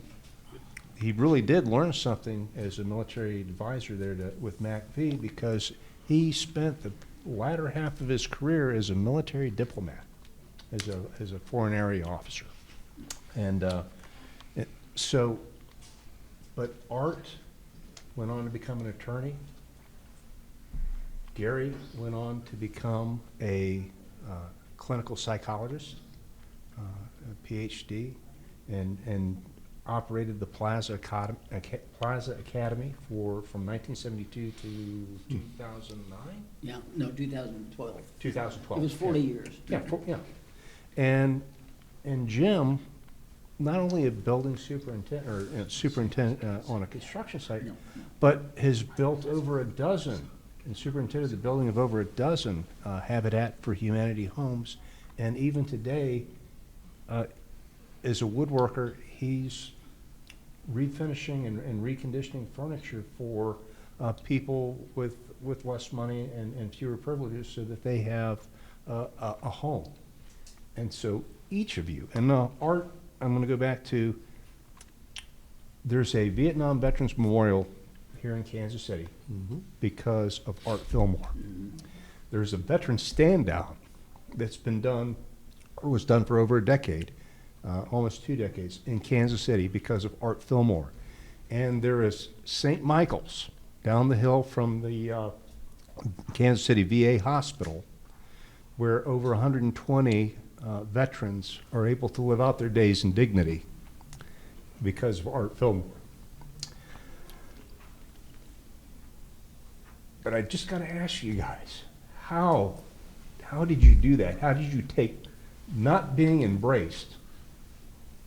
he really did learn something as a military advisor there with MACV, because he spent the latter half of his career as a military diplomat, as a foreign area officer. And but Art went on to become an attorney. Gary went on to become a clinical psychologist, a PhD, and operated the Plaza Academy from 1972 to 2009. Yeah, no, 2012. 2012. It was 40 years. Yeah, and Jim, not only a building superintendent or superintendent on a construction site, but has built over a dozen and superintended the building of over a dozen Habitat for Humanity homes, and even today, as a woodworker, he's refinishing and reconditioning furniture for people with less money and fewer privileges so that they have a home. And so each of you, and Art, I'm going to go back to, there's a Vietnam Veterans Memorial here in Kansas City because of Art Filmore. There's a veteran stand down that's been done, or was done for over a decade, almost 2 decades, in Kansas City because of Art Filmore. And there is St. Michael's down the hill from the Kansas City VA hospital, where over 120 veterans are able to live out their days in dignity because of Art Filmore. But I just got to ask you guys, how did you do that? How did you take not being embraced,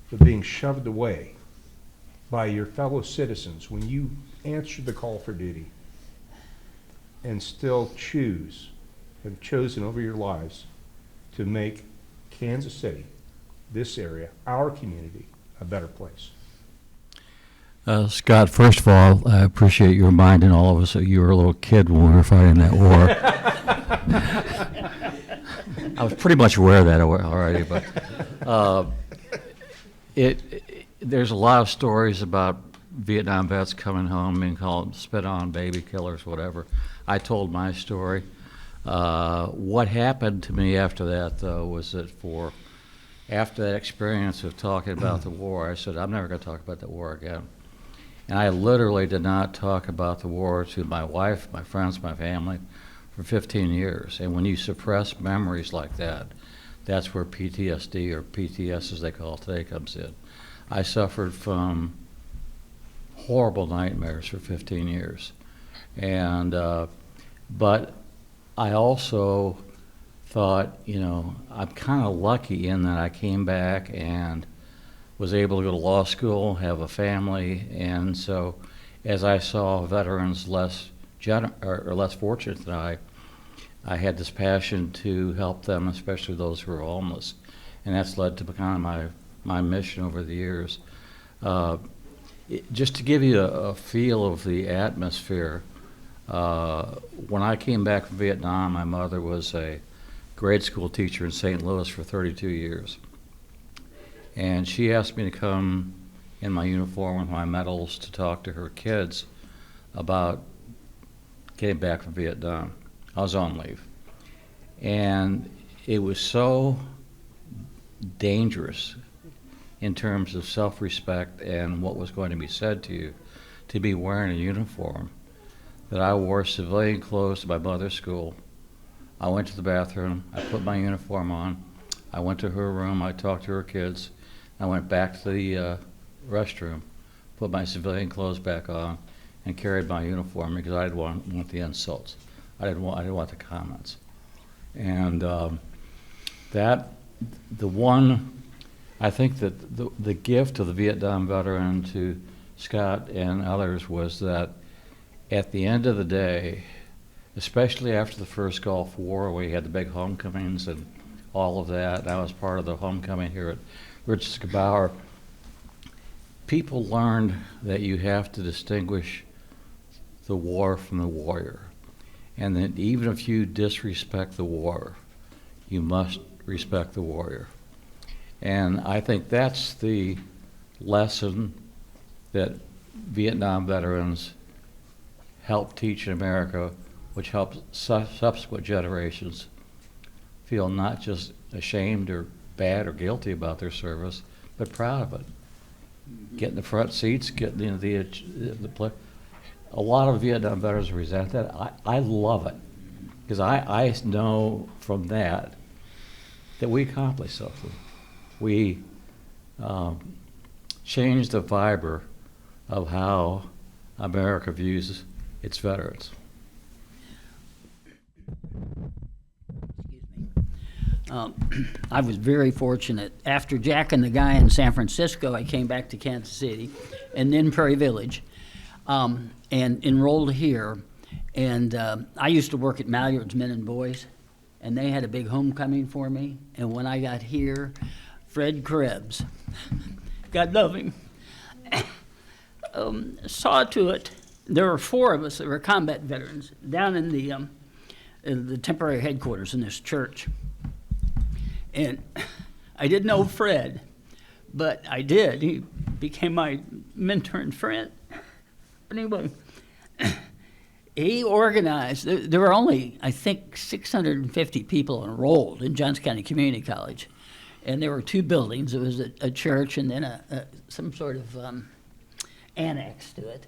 but being shoved away by your fellow citizens when you answered the call for duty and still have chosen over your lives to make Kansas City, this area, our community, a better place? Scott, first of all, I appreciate you reminding all of us that you were a little kid when we were fighting that war. I was pretty much aware of that already, but there's a lot of stories about Vietnam vets coming home being called spit on, baby killers, whatever. I told my story. What happened to me after that, though, was that after that experience of talking about the war, I said, I'm never going to talk about the war again. And I literally did not talk about the war to my wife, my friends, my family for 15 years. And when you suppress memories like that, that's where PTSD, or PTS as they call it today, comes in. I suffered from horrible nightmares for 15 years. And, but I also thought, I'm kind of lucky in that I came back and was able to go to law school, have a family, and so as I saw veterans less fortunate than I had this passion to help them, especially those who are homeless, and that's led to kind of my mission over the years. Just to give you a feel of the atmosphere, when I came back from Vietnam, my mother was a grade school teacher in St. Louis for 32 years. And she asked me to come in my uniform with my medals to talk to her kids about getting back from Vietnam. I was on leave. And it was so dangerous in terms of self-respect and what was going to be said to you to be wearing a uniform that I wore civilian clothes to my mother's school. I went to the bathroom, I put my uniform on, I went to her room, I talked to her kids, I went back to the restroom, put my civilian clothes back on, and carried my uniform because I didn't want the insults. I didn't want the comments. And I think that the gift of the Vietnam veteran to Scott and others was that at the end of the day, especially after the first Gulf War, we had the big homecomings and all of that, and I was part of the homecoming here at Richard Seabaugh. People learned that you have to distinguish the war from the warrior, and that even if you disrespect the war, you must respect the warrior. And I think that's the lesson that Vietnam veterans help teach in America, which helps subsequent generations feel not just ashamed or bad or guilty about their service, but proud of it. Getting the front seats, getting the play. A lot of Vietnam veterans resent that. I love it, because I know from that we accomplished something. We changed the fiber of how America views its veterans. I was very fortunate. After Jack and the guy in San Francisco, I came back to Kansas City and then Prairie Village and enrolled here. And I used to work at Maillard's Men and Boys, and they had a big homecoming for me. And when I got here, Fred Krebs, God love him, saw to it. There were 4 of us that were combat veterans down in the temporary headquarters in this church. And I didn't know Fred, but I did. He became my mentor and friend. But anyway, he organized, there were only, I think, 650 people enrolled in Johnson County Community College. And there were 2 buildings. It was a church and then some sort of annex to it.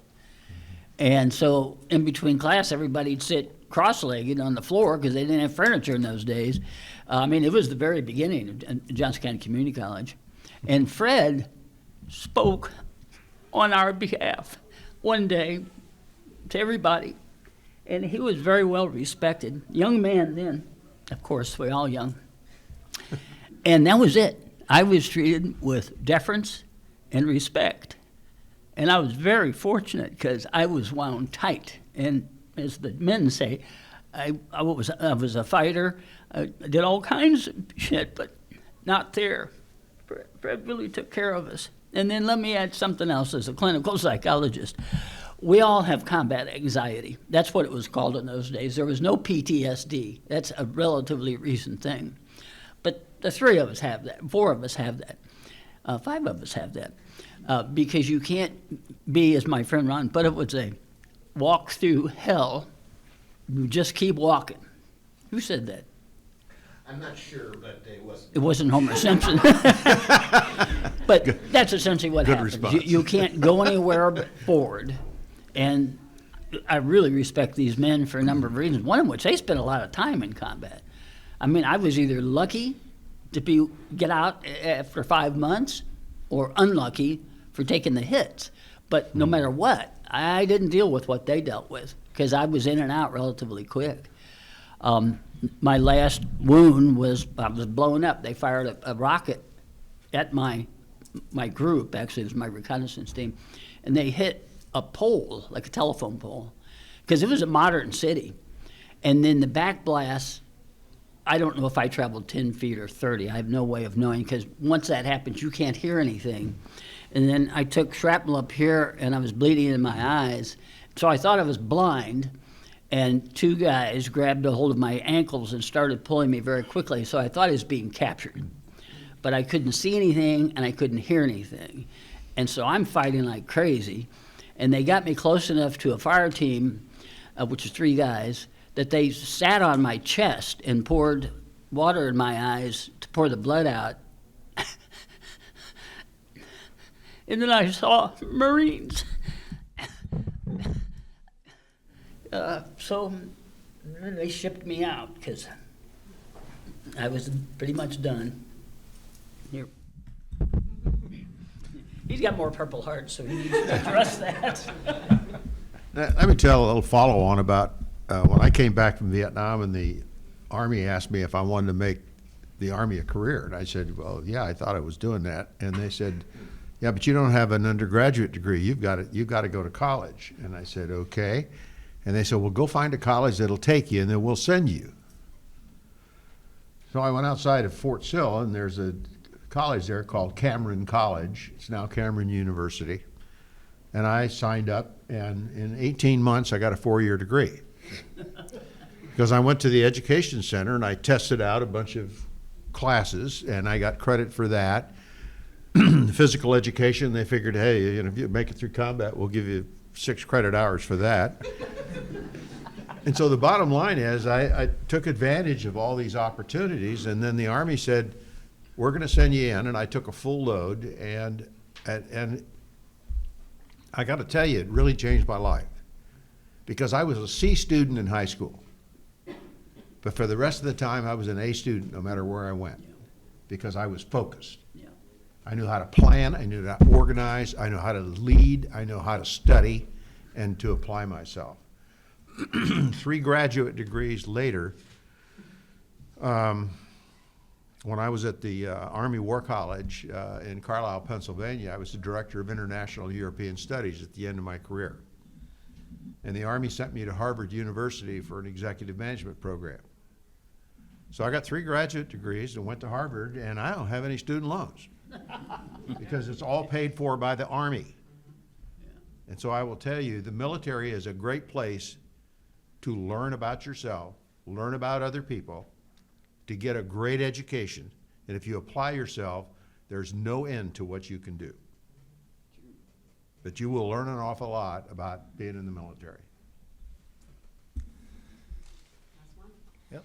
And so in between class, everybody'd sit cross-legged on the floor because they didn't have furniture in those days. I mean, it was the very beginning of Johnson County Community College. And Fred spoke on our behalf one day to everybody. And he was very well respected. Young man then, of course, we're all young. And that was it. I was treated with deference and respect. And I was very fortunate because I was wound tight. And as the men say, I was a fighter. I did all kinds of shit, but not there. Fred really took care of us. And then let me add something else as a clinical psychologist. We all have combat anxiety. That's what it was called in those days. There was no PTSD. That's a relatively recent thing. But the 3 of us have that. 4 of us have that. 5 of us have that. Because you can't be, as my friend Ron put it, would say, walk through hell. You just keep walking. Who said that? I'm not sure, but it wasn't. It wasn't Homer Simpson. But that's essentially what Good happens. response. You can't go anywhere but forward. And I really respect these men for a number of reasons, one of which they spend a lot of time in combat. I mean, I was either lucky to get out after 5 months or unlucky for taking the hits. But no matter what, I didn't deal with what they dealt with because I was in and out relatively quick. My last wound was I was blown up. They fired a rocket at my group, actually it was my reconnaissance team, and they hit a pole, like a telephone pole, because it was a modern city. And then the back blast, I don't know if I traveled 10 feet or 30. I have no way of knowing because once that happens, you can't hear anything. And then I took shrapnel up here and I was bleeding in my eyes. So I thought I was blind. And 2 guys grabbed a hold of my ankles and started pulling me very quickly. So I thought I was being captured. But I couldn't see anything and I couldn't hear anything. And so I'm fighting like crazy. And they got me close enough to a fire team, which is 3 guys, that they sat on my chest and poured water in my eyes to pour the blood out. And then I saw Marines. So they shipped me out because I was pretty much done. Here. He's got more Purple Hearts, so he needs to address that. Let me tell a little follow-on about when I came back from Vietnam and the Army asked me if I wanted to make the Army a career. And I said, well, yeah, I thought I was doing that. And they said, yeah, but you don't have an undergraduate degree. You've got to go to college. And I said, okay. And they said, well, go find a college that'll take you and then we'll send you. So I went outside of Fort Sill and there's a college there called Cameron College. It's now Cameron University. And I signed up and in 18 months I got a 4-year degree. Because I went to the education center and I tested out a bunch of classes and I got credit for that. Physical education, they figured, hey, if you make it through combat, we'll give you 6 credit hours for that. And so the bottom line is I took advantage of all these opportunities, and then the Army said, we're going to send you in, and I took a full load, and I got to tell you, it really changed my life. Because I was a C student in high school. But for the rest of the time, I was an A student no matter where I went, because I was focused. I knew how to plan, I knew how to organize, I knew how to lead, I know how to study and to apply myself. 3 graduate degrees later, when I was at the Army War College in Carlisle, Pennsylvania, I was the director of International European Studies at the end of my career. And the Army sent me to Harvard University for an executive management program. So I got 3 graduate degrees and went to Harvard, and I don't have any student loans because it's all paid for by the Army. And so I will tell you, the military is a great place to learn about yourself, learn about other people, to get a great education. And if you apply yourself, there's no end to what you can do. But you will learn an awful lot about being in the military. Yep.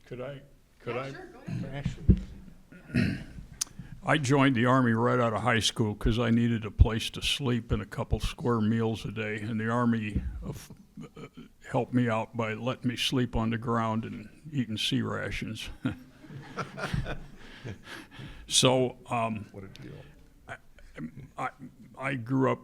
Could I? Sure, go ahead. Ashley. I joined the Army right out of high school because I needed a place to sleep and a couple square meals a day, and the Army helped me out by letting me sleep on the ground and eating sea rations. So What a deal. I grew up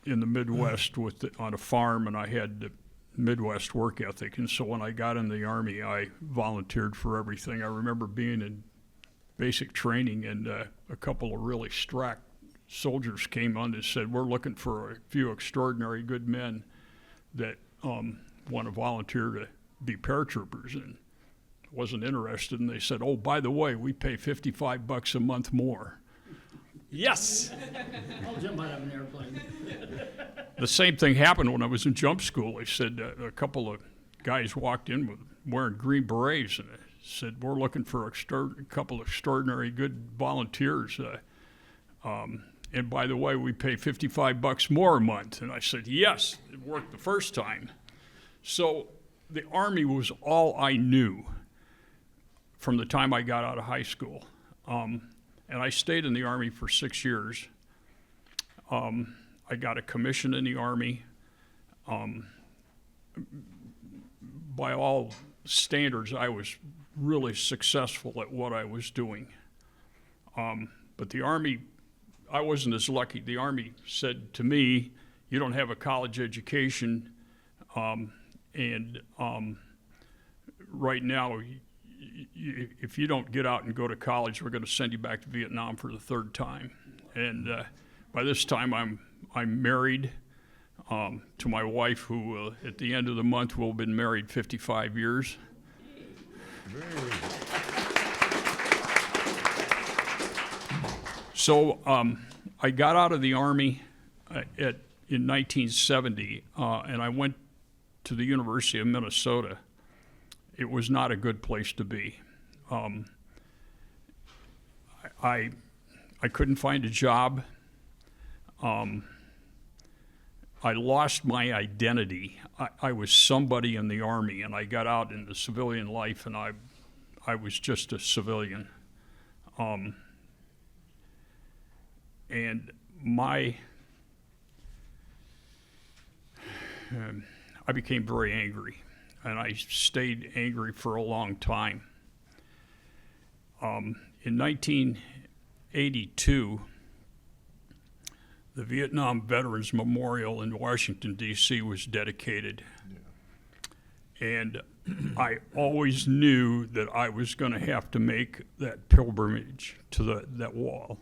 in the Midwest on a farm, and I had the Midwest work ethic, and so when I got in the Army, I volunteered for everything. I remember being in basic training, and a couple of really strapped soldiers came on and said, "We're looking for a few extraordinary good men that want to volunteer to be paratroopers," and wasn't interested. And they said, "Oh, by the way, we pay $55 a month more." Yes. I'll jump out of an airplane. The same thing happened when I was in jump school. They said a couple of guys walked in wearing green berets, and they said, "We're looking for a couple of extraordinary good volunteers. And by the way, we pay $55 more a month." And I said, "Yes," it worked the first time. So the Army was all I knew from the time I got out of high school. And I stayed in the Army for 6 years. I got a commission in the Army. By all standards, I was really successful at what I was doing. But the Army, I wasn't as lucky. The Army said to me, "You don't have a college education, and right now, if you don't get out and go to college, we're going to send you back to Vietnam for the third time." And by this time, I'm married to my wife, who at the end of the month will have been married 55 years. So I got out of the Army in 1970, and I went to the University of Minnesota. It was not a good place to be. I couldn't find a job. I lost my identity. I was somebody in the Army, and I got out into civilian life, and I was just a civilian. And I became very angry, and I stayed angry for a long time. In 1982, the Vietnam Veterans Memorial in Washington, D.C. was dedicated. And I always knew that I was going to have to make that pilgrimage to that wall.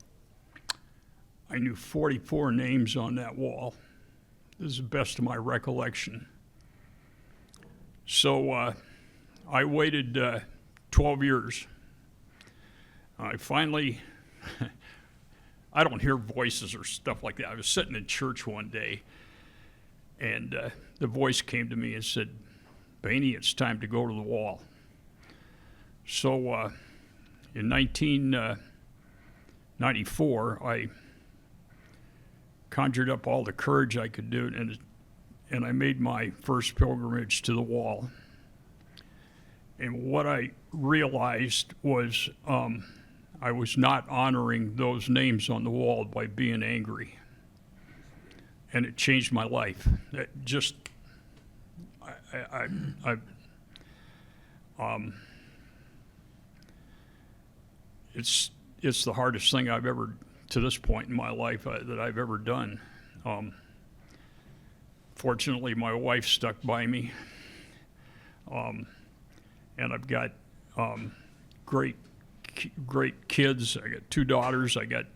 I knew 44 names on that wall. This is the best of my recollection. So I waited 12 years. I finally, I don't hear voices or stuff like that. I was sitting in church one day, and the voice came to me and said, "Bany, it's time to go to the wall." So in 1994, I conjured up all the courage I could do, and I made my first pilgrimage to the wall. And what I realized was I was not honoring those names on the wall by being angry. And it changed my life. It just, it's the hardest thing I've ever, to this point in my life, that I've ever done. Fortunately, my wife stuck by me, and I've got great kids. I got 2 daughters. I got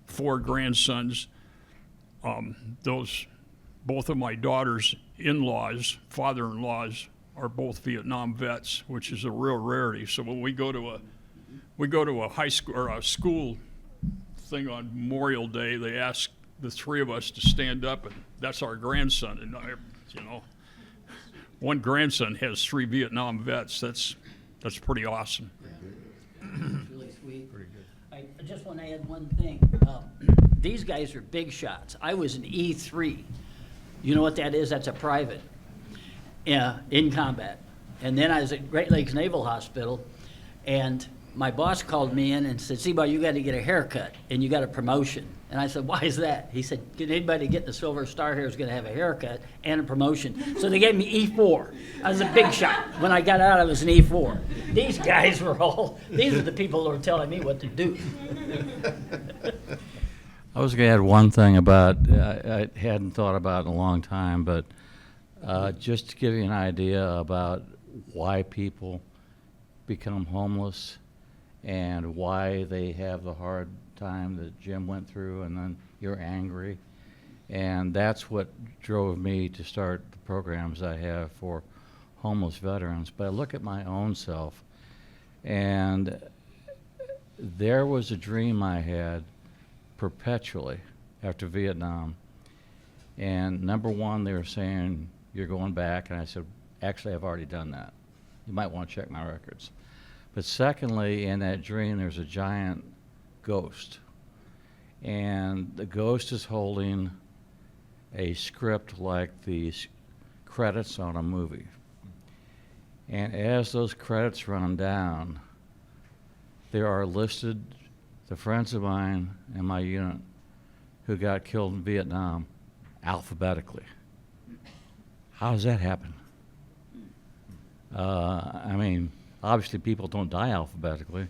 4 grandsons. Both of my daughters' in-laws, father-in-laws, are both Vietnam vets, which is a real rarity. So when we go to a high school or a school thing on Memorial Day, the three of us to stand up, and that's our grandson. And one grandson has 3 Vietnam vets. That's pretty awesome. It's really sweet. Pretty good. I just want to add one thing. These guys are big shots. I was an E3. You know what that is? That's a private in combat. And then I was at Great Lakes Naval Hospital, and my boss called me in and said, Seabaugh, you got to get a haircut, and you got a promotion. And I said, why is that? He said, anybody getting the Silver Star here is going to have a haircut and a promotion. So they gave me E4. I was a big shot. When I got out, I was an E4. These guys were these are the people who are telling me what to do. I was going to add one thing about, I hadn't thought about in a long time, but just to give you an idea about why people become homeless and why they have the hard time that Jim went through, and then you're angry. And that's what drove me to start the programs I have for homeless veterans. But I look at my own self, and there was a dream I had perpetually after Vietnam. And number one, they were saying, you're going back. And I said, actually, I've already done that. You might want to check my records. But secondly, in that dream, there's a giant ghost. And the ghost is holding a script like the credits on a movie. And as those credits run down, there are listed the friends of mine in my unit who got killed in Vietnam alphabetically. How does that happen? I mean, obviously people don't die alphabetically,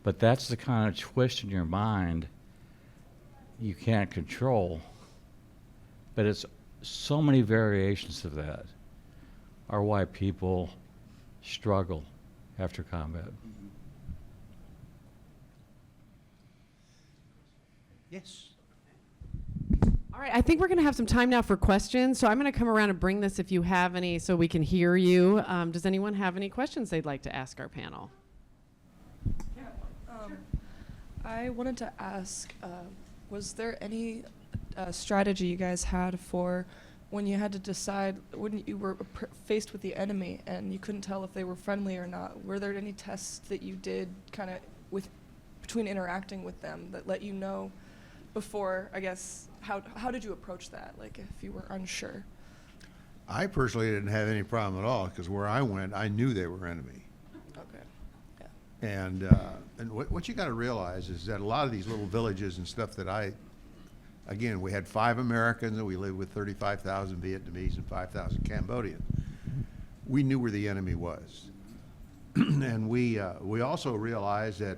but that's the kind of twist in your mind you can't control. But it's so many variations of that are why people struggle after combat. Yes. All right, I think we're going to have some time now for questions. So I'm going to come around and bring this if you have any so we can hear you. Does anyone have any questions they'd like to ask our panel? I wanted to ask, was there any strategy you guys had for when you had to decide, when you were faced with the enemy and you couldn't tell if they were friendly or not? Were there any tests that you did kind of between interacting with them that let you know before, I guess, how did you approach that, like if you were unsure? I personally didn't have any problem at all, because where I went, I knew they were enemy. Okay, yeah. And what you got to realize is that a lot of these little villages and stuff that again, we had 5 Americans and we lived with 35,000 Vietnamese and 5,000 Cambodians. We knew where the enemy was. And we also realized that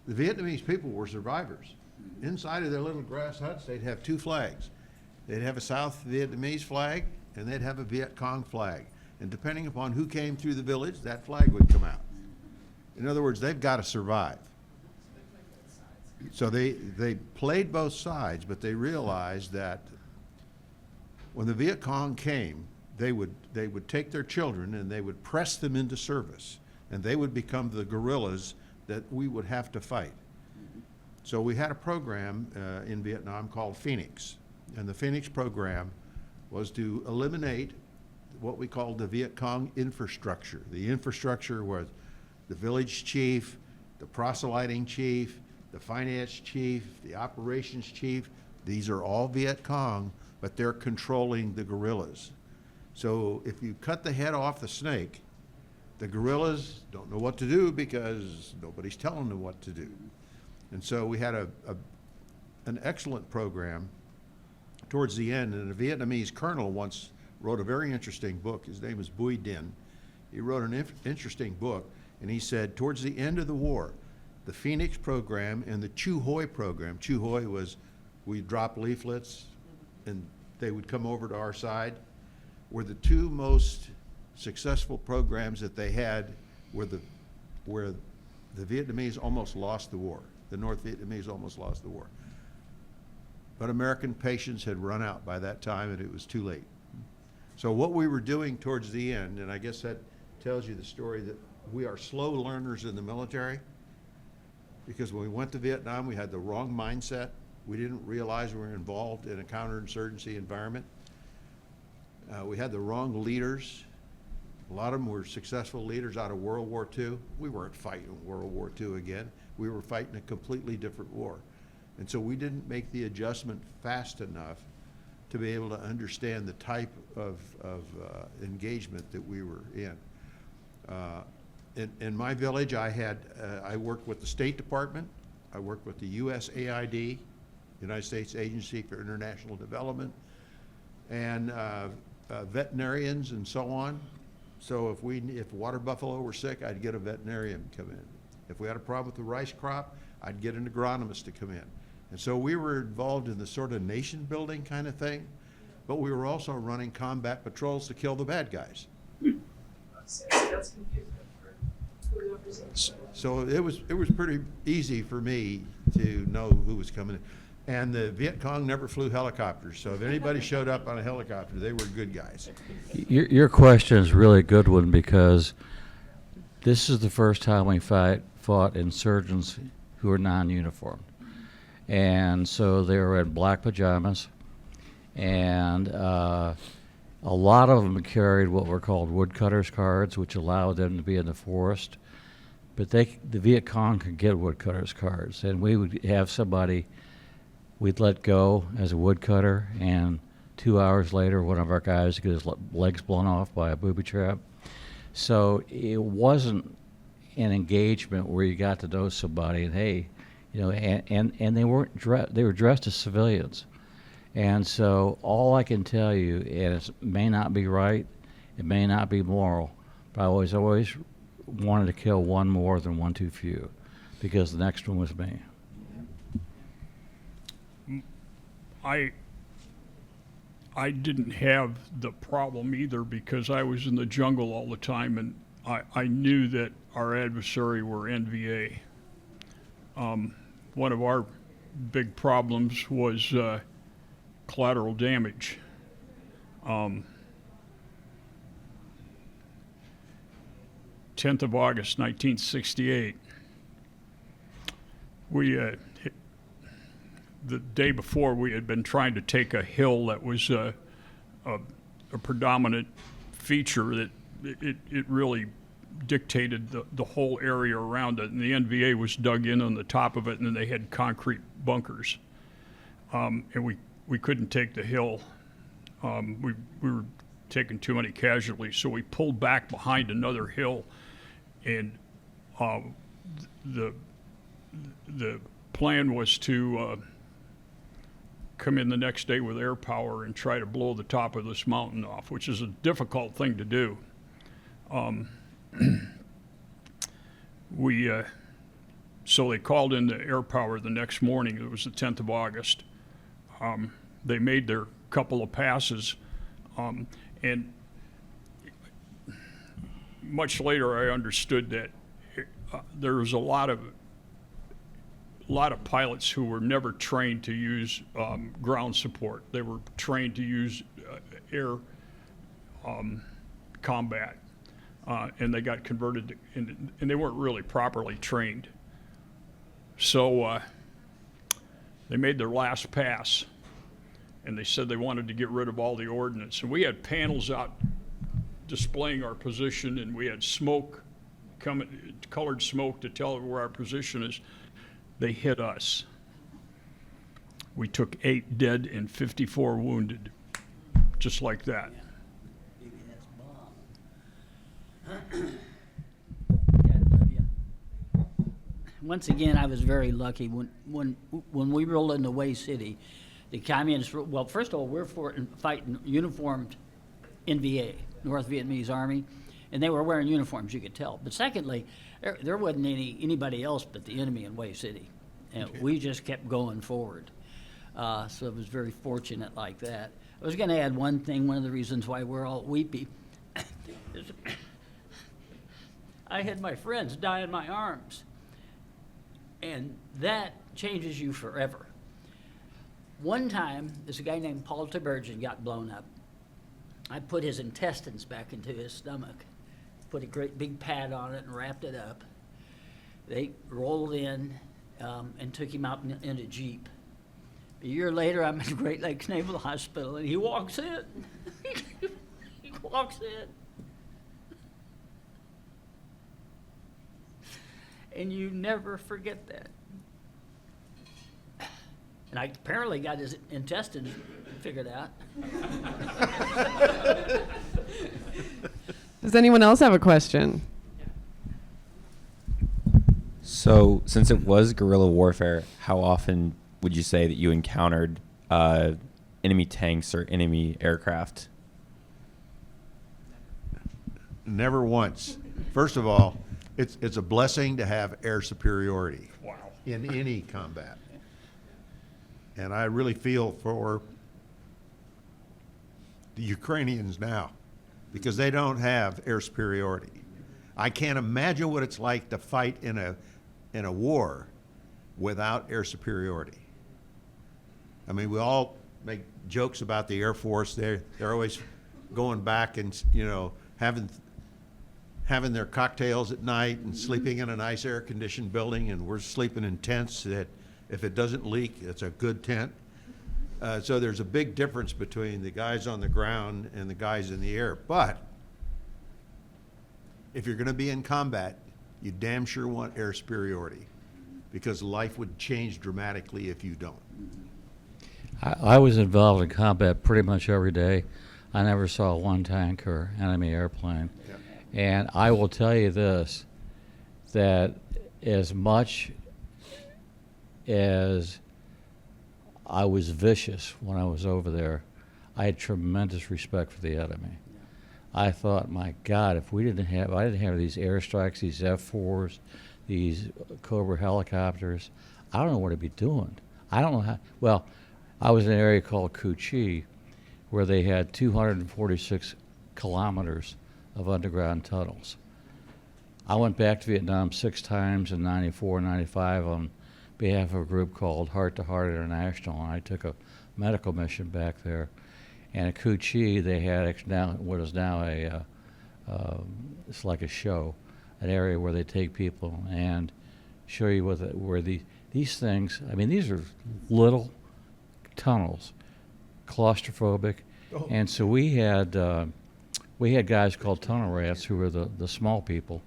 the Vietnamese people were survivors. Inside of their little grass huts, they'd have 2 flags. They'd have a South Vietnamese flag and they'd have a Viet Cong flag. And depending upon who came through the village, that flag would come out. In other words, they've got to survive. So they played both sides, but they realized that when the Viet Cong came, they would take their children and they would press them into service, and they would become the guerrillas that we would have to fight. So we had a program in Vietnam called Phoenix, and the Phoenix program was to eliminate what we called the Viet Cong infrastructure. The infrastructure was the village chief, the proselyting chief, the finance chief, the operations chief. These are all Viet Cong, but they're controlling the guerrillas. So if you cut the head off the snake, the guerrillas don't know what to do because nobody's telling them what to do. And so we had an excellent program towards the end, and a Vietnamese colonel once wrote a very interesting book. His name is Bui Dinh. He wrote an interesting book, and he said towards the end of the war, the Phoenix program and the Chu Hoi program. Chu Hoi was, we drop leaflets and they would come over to our side, were the 2 most successful programs that they had where the Vietnamese almost lost the war. The North Vietnamese almost lost the war. But American patience had run out by that time and it was too late. So what we were doing towards the end, and I guess that tells you the story that we are slow learners in the military, because when we went to Vietnam, we had the wrong mindset. We didn't realize we were involved in a counterinsurgency environment. We had the wrong leaders. A lot of them were successful leaders out of World War II. We weren't fighting World War II again. We were fighting a completely different war. And so we didn't make the adjustment fast enough to be able to understand the type of engagement that we were in. In my village, I worked with the State Department. I worked with the USAID, United States Agency for International Development, and veterinarians and so on. So if water buffalo were sick, I'd get a veterinarian to come in. If we had a problem with the rice crop, I'd get an agronomist to come in. And so we were involved in the sort of nation building kind of thing, but we were also running combat patrols to kill the bad guys. That's confusing for whoever's. So it was pretty easy for me to know who was coming in. And the Viet Cong never flew helicopters, so if anybody showed up on a helicopter, they were good guys. Your question is really a good one, because this is the first time we fought insurgents who are non-uniformed. And so they were in black pajamas, and a lot of them carried what were called woodcutters cards, which allowed them to be in the forest. But the Viet Cong could get woodcutters cards, and we would have somebody we'd let go as a woodcutter, and 2 hours later, one of our guys get his legs blown off by a booby trap. So it wasn't an engagement where you got to know somebody, and hey, you know, and they weren't they were dressed as civilians. And so all I can tell you, and it may not be right, it may not be moral, but I always wanted to kill one more than one too few, because the next one was me. I didn't have the problem either, because I was in the jungle all the time, and I knew that our adversary were NVA. One of our big problems was collateral damage. 10th of August, 1968. The day before, we had been trying to take a hill that was a predominant feature that it really dictated the whole area around it, and the NVA was dug in on the top of it, and then they had concrete bunkers, and we couldn't take the hill. We were taking too many casualties, so we pulled back behind another hill, and the plan was to come in the next day with air power and try to blow the top of this mountain off, which is a difficult thing to do. So they called in the air power the next morning. It was the 10th of August. They made their couple of passes, and much later I understood that there was a lot of pilots who were never trained to use ground support. They were trained to use air combat, and they got converted, and they weren't really properly trained. So they made their last pass, and they said they wanted to get rid of all the ordnance. And we had panels out displaying our position, and we had smoke coming, colored smoke to tell where our position is. They hit us. We took 8 dead and 54 wounded, just like that. Maybe that's Bob. God love you. Once again, I was very lucky when we rolled into Way City. The communists, well, first of all, we're fighting uniformed NVA, North Vietnamese Army, and they were wearing uniforms, you could tell. But secondly, there wasn't anybody else but the enemy in Way City, and we just kept going forward. So it was very fortunate like that. I was going to add one thing. One of the reasons why we're all weepy is I had my friends die in my arms, and that changes you forever. One time, this guy named Paul Tibergen got blown up. I put his intestines back into his stomach, put a great big pad on it and wrapped it up. They rolled in and took him out in a Jeep. A year later, I'm at Great Lakes Naval Hospital, and he walks in. He walks in. And you never forget that. And I apparently got his intestines figured out. Does anyone else have a question? So, since it was guerrilla warfare, how often would you say that you encountered enemy tanks or enemy aircraft? Never once. First of all, it's a blessing to have air superiority in any combat. And I really feel for the Ukrainians now, because they don't have air superiority. I can't imagine what it's like to fight in a war without air superiority. I mean, we all make jokes about the Air Force. They're always going back and, you know, having their cocktails at night and sleeping in a nice air-conditioned building, and we're sleeping in tents that if it doesn't leak, it's a good tent. So there's a big difference between the guys on the ground and the guys in the air. But if you're going to be in combat, you damn sure want air superiority, because life would change dramatically if you don't. I was involved in combat pretty much every day. I never saw one tank or enemy airplane. Yeah. And I will tell you this, that as much as I was vicious when I was over there, I had tremendous respect for the enemy. I thought, my God, if I didn't have these airstrikes, these F-4s, these Cobra helicopters, I don't know what I'd be doing. I don't know how. Well, I was in an area called Kuchi, where they had 246 kilometers of underground tunnels. I went back to Vietnam 6 times in 94, 95 on behalf of a group called Heart to Heart International, and I took a medical mission back there. And at Kuchi, they had what is now it's like a show, an area where they take people and show you where these things, I mean, these are little tunnels, claustrophobic. Oh. And so we had guys called tunnel rats who were the small people.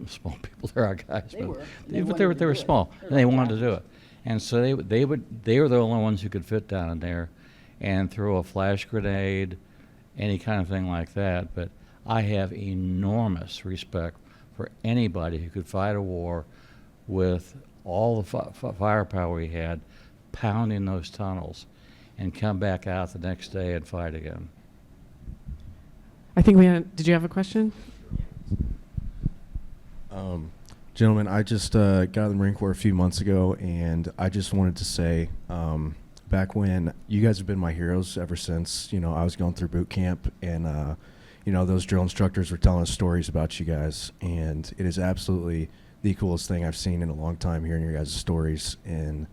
Small people, they're our guys, but they were small, and they wanted to do it. And so they were the only ones who could fit down in there and throw a flash grenade, any kind of thing like that. But I have enormous respect for anybody who could fight a war with all the firepower we had, pounding those tunnels, and come back out the next day and fight again. I think did you have a question? Gentlemen, I just got out of the Marine Corps a few months ago, and I just wanted to say, back when you guys have been my heroes ever since, you know, I was going through boot camp, and, you know, those drill instructors were telling us stories about you guys, and it is absolutely the coolest thing I've seen in a long time, hearing your guys' stories and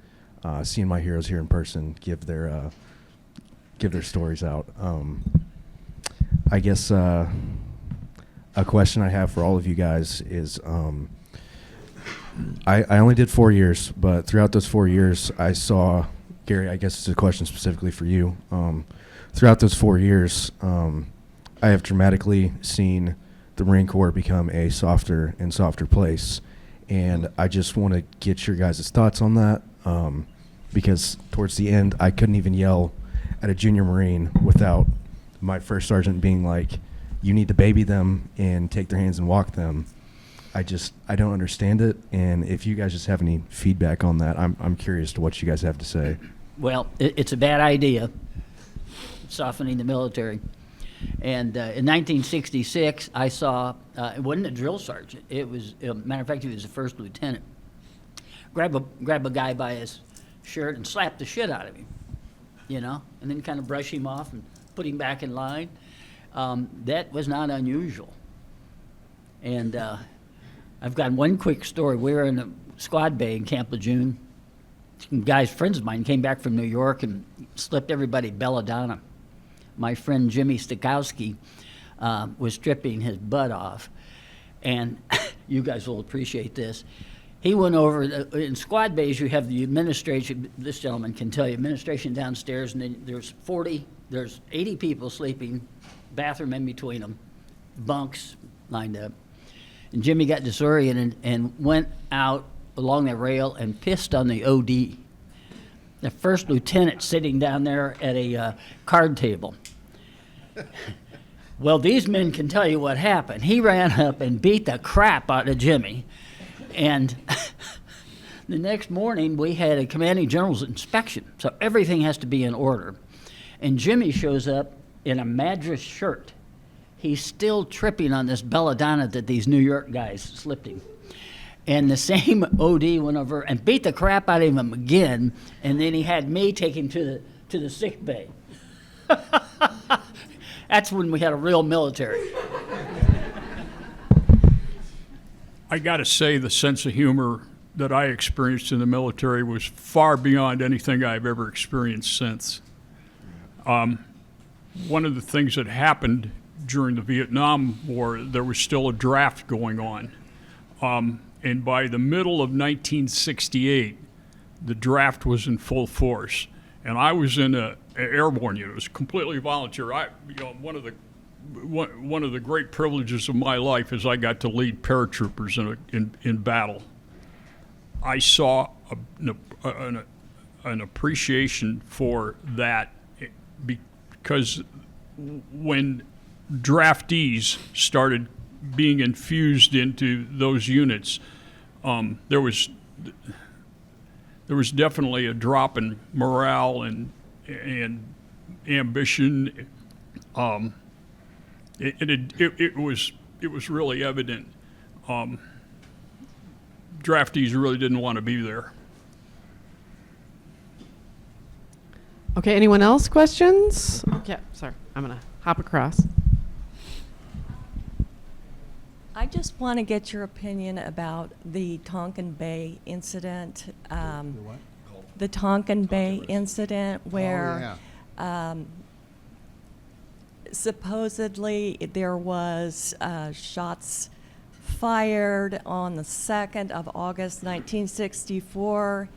seeing my heroes here in person give their stories out. I guess a question I have for all of you guys is, I only did 4 years, but throughout those 4 years, I saw, Gary, I guess it's a question specifically for you. Throughout those 4 years, I have dramatically seen the Marine Corps become a softer and softer place. And I just want to get your guys' thoughts on that, because towards the end, I couldn't even yell at a junior Marine without my first sergeant being like, you need to baby them and take their hands and walk them. I don't understand it, and if you guys just have any feedback on that, I'm curious to what you guys have to say. Well, it's a bad idea, softening the military. And in 1966, I saw, it wasn't a drill sergeant, it was, matter of fact, he was the first lieutenant, grab a guy by his shirt and slap the shit out of him, you know, and then kind of brush him off and put him back in line. That was not unusual. And I've got one quick story. We were in a squad bay in Camp Lejeune. Some guys, friends of mine, came back from New York and slipped everybody belladonna. My friend Jimmy Stokowski was stripping his butt off. And you guys will appreciate this. He went over, in squad bays, you have the administration, this gentleman can tell you, administration downstairs, and then there's 80 people sleeping, bathroom in between them, bunks lined up. And Jimmy got disoriented and went out along the rail and pissed on the OD. The first lieutenant sitting down there at a card table. Well, these men can tell you what happened. He ran up and beat the crap out of Jimmy. And the next morning, we had a commanding general's inspection, so everything has to be in order. And Jimmy shows up in a Madras shirt. He's still tripping on this belladonna that these New York guys slipped him. And the same OD went over and beat the crap out of him again, and then he had me take him to the sick bay. That's when we had a real military. I got to say, the sense of humor that I experienced in the military was far beyond anything I've ever experienced since. One of the things that happened during the Vietnam War, there was still a draft going on. And by the middle of 1968, the draft was in full force. And I was in an airborne unit. It was completely volunteer. One of the great privileges of my life is I got to lead paratroopers in battle. I saw an appreciation for that because when draftees started being infused into those units, there was definitely a drop in morale and ambition. It was really evident. Draftees really didn't want to be there. Okay, anyone else? Questions? Yeah, sorry, I'm gonna hop across. I just want to get your opinion about the Tonkin Bay incident. The Tonkin Bay incident where supposedly there was shots fired on the 2nd of August 1964,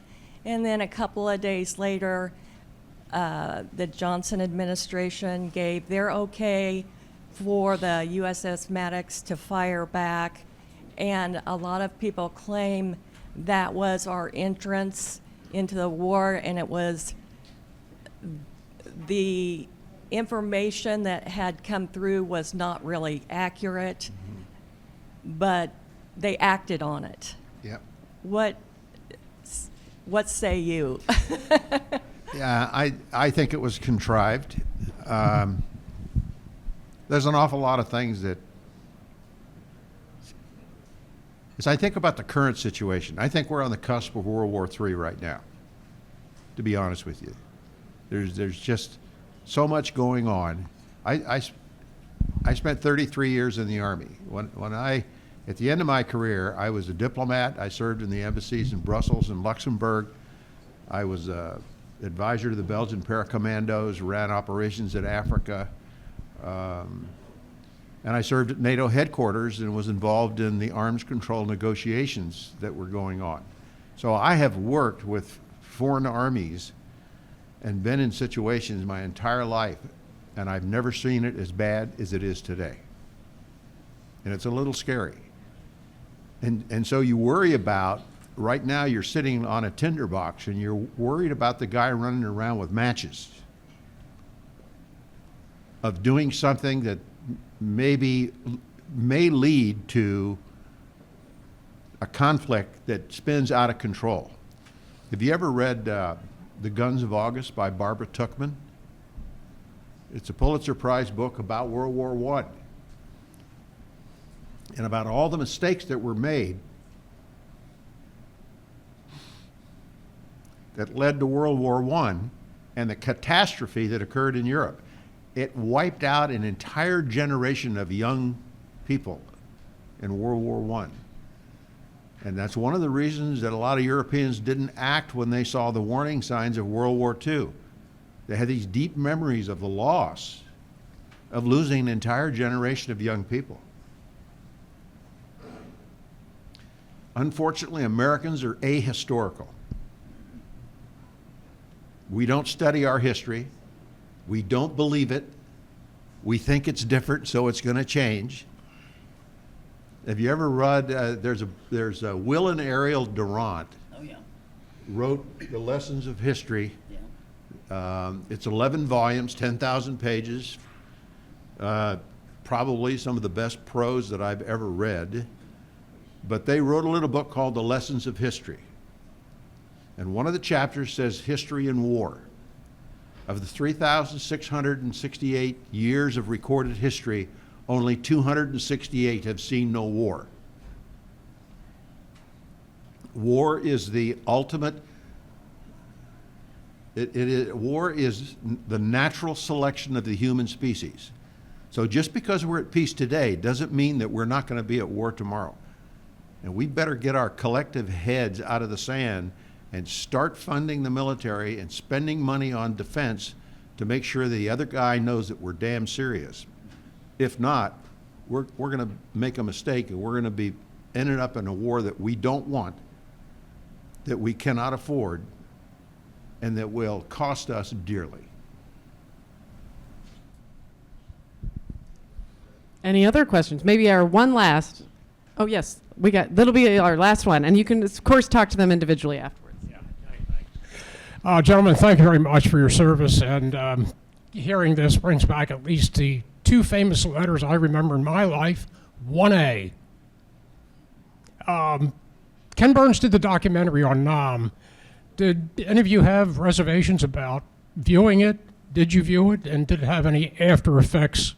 and then a couple of days later the Johnson administration gave their okay for the USS Maddox to fire back, and a lot of people claim that was our entrance into the war, and it was the information that had come through was not really accurate, but they acted on it. Yep. What say you? Yeah, I think it was contrived. There's an awful lot of things that, as I think about the current situation, I think we're on the cusp of World War III right now, to be honest with you. There's just so much going on. I spent 33 years in the Army. At the end of my career, I was a diplomat. I served in the embassies in Brussels and Luxembourg. I was advisor to the Belgian Paracommandos, ran operations in Africa. And I served at NATO headquarters and was involved in the arms control negotiations that were going on. So I have worked with foreign armies and been in situations my entire life, and I've never seen it as bad as it is today. And it's a little scary. And so you worry about, right now you're sitting on a tinderbox and you're worried about the guy running around with matches, of doing something that may lead to a conflict that spins out of control. Have you ever read The Guns of August by Barbara Tuchman? It's a Pulitzer Prize book about World War I and about all the mistakes that were made that led to World War I and the catastrophe that occurred in Europe. It wiped out an entire generation of young people in World War I. And that's one of the reasons that a lot of Europeans didn't act when they saw the warning signs of World War II. They had these deep memories of the loss of losing an entire generation of young people. Unfortunately, Americans are ahistorical. We don't study our history. We don't believe it. We think it's different, so it's going to change. Have you ever read, there's a Will and Ariel Durant Oh, yeah. wrote The Lessons of History. Yeah. It's 11 volumes, 10,000 pages, probably some of the best prose that I've ever read. But they wrote a little book called The Lessons of History. And one of the chapters says history and war. Of the 3,668 years of recorded history, only 268 have seen no war. War is the ultimate, war is the natural selection of the human species. So just because we're at peace today doesn't mean that we're not going to be at war tomorrow. And we better get our collective heads out of the sand and start funding the military and spending money on defense to make sure the other guy knows that we're damn serious. If not, we're going to make a mistake and we're going to be ended up in a war that we don't want, that we cannot afford, and that will cost us dearly. Any other questions? Maybe our one last. Oh, yes, that'll be our last one. And you can, of course, talk to them individually afterwards. Gentlemen, thank you very much for your service. And hearing this brings back at least the two famous letters I remember in my life. 1A. Ken Burns did the documentary on Nam. Did any of you have reservations about viewing it? Did you view it? And did it have any after effects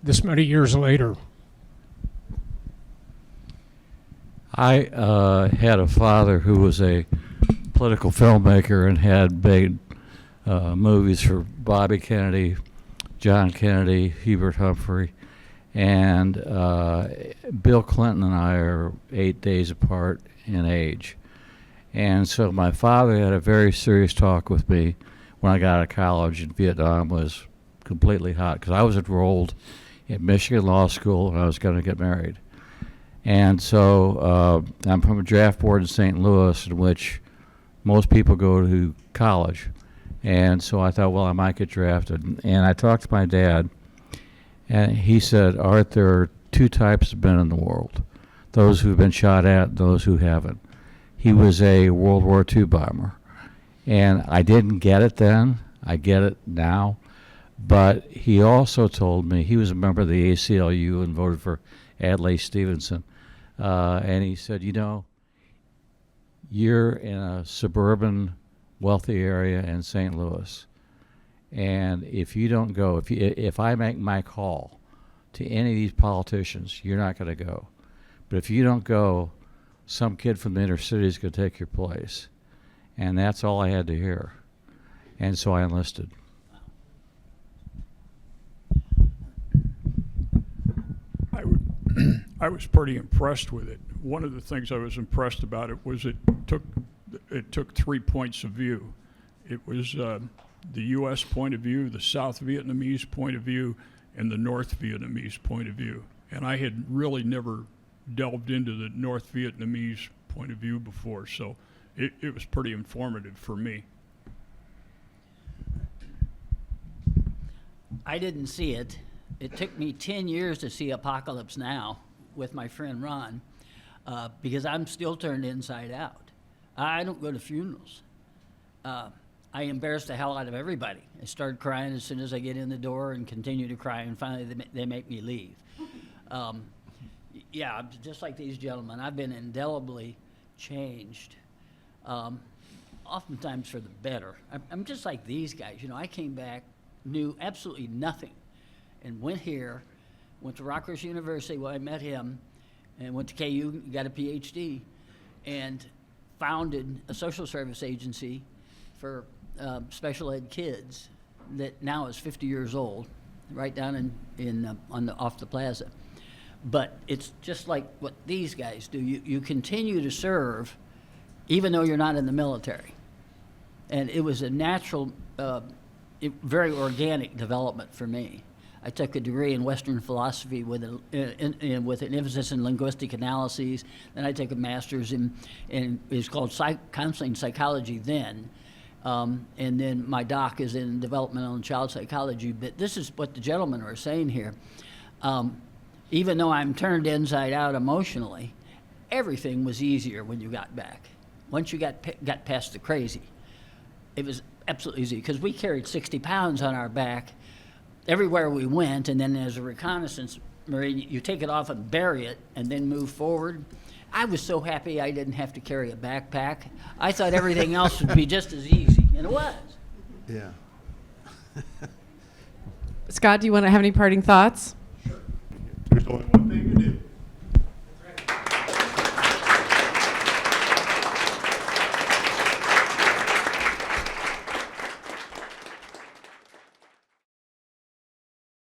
this many years later? I had a father who was a political filmmaker and had made movies for Bobby Kennedy, John Kennedy, Hubert Humphrey, and Bill Clinton and I are 8 days apart in age. And so my father had a very serious talk with me when I got out of college, and Vietnam was completely hot because I was enrolled at Michigan Law School and I was going to get married. And so I'm from a draft board in St. Louis in which most people go to college. And so I thought, well, I might get drafted. And I talked to my dad, and he said, Art, there are two types of men in the world, those who've been shot at and those who haven't. He was a World War II bomber. And I didn't get it then. I get it now. But he also told me, he was a member of the ACLU and voted for Adlai Stevenson. And he said, you know, you're in a suburban, wealthy area in St. Louis. And if you don't go, if I make my call to any of these politicians, you're not going to go. But if you don't go, some kid from the inner city is going to take your place. And that's all I had to hear. And so I enlisted. I was pretty impressed with it. One of the things I was impressed about it was it took 3 points of view. It was the U.S. point of view, the South Vietnamese point of view, and the North Vietnamese point of view. And I had really never delved into the North Vietnamese point of view before, so it was pretty informative for me. I didn't see it. It took me 10 years to see Apocalypse Now with my friend Ron because I'm still turned inside out. I don't go to funerals. I embarrass the hell out of everybody. I start crying as soon as I get in the door and continue to cry, and finally they make me leave. Yeah, just like these gentlemen, I've been indelibly changed, oftentimes for the better. I'm just like these guys. You know, I came back, knew absolutely nothing, and went to Rutgers University where I met him, and went to KU, got a PhD, and founded a social service agency for special ed kids that now is 50 years old, right down off the plaza. But it's just like what these guys do. You continue to serve even though you're not in the military. And it was a natural, very organic development for me. I took a degree in Western philosophy with with an emphasis in linguistic analyses. Then I took a master's in it was called counseling psychology then. And then my doc is in developmental and child psychology. But this is what the gentlemen are saying here. Even though I'm turned inside out emotionally, everything was easier when you got back. Once you got past the crazy, it was absolutely easy because we carried 60 pounds on our back everywhere we went, and then as a reconnaissance Marine, you take it off and bury it and then move forward. I was so happy I didn't have to carry a backpack. I thought everything else would be just as easy, and it was. Yeah. Scott, do you want to have any parting thoughts? There's only one thing to do.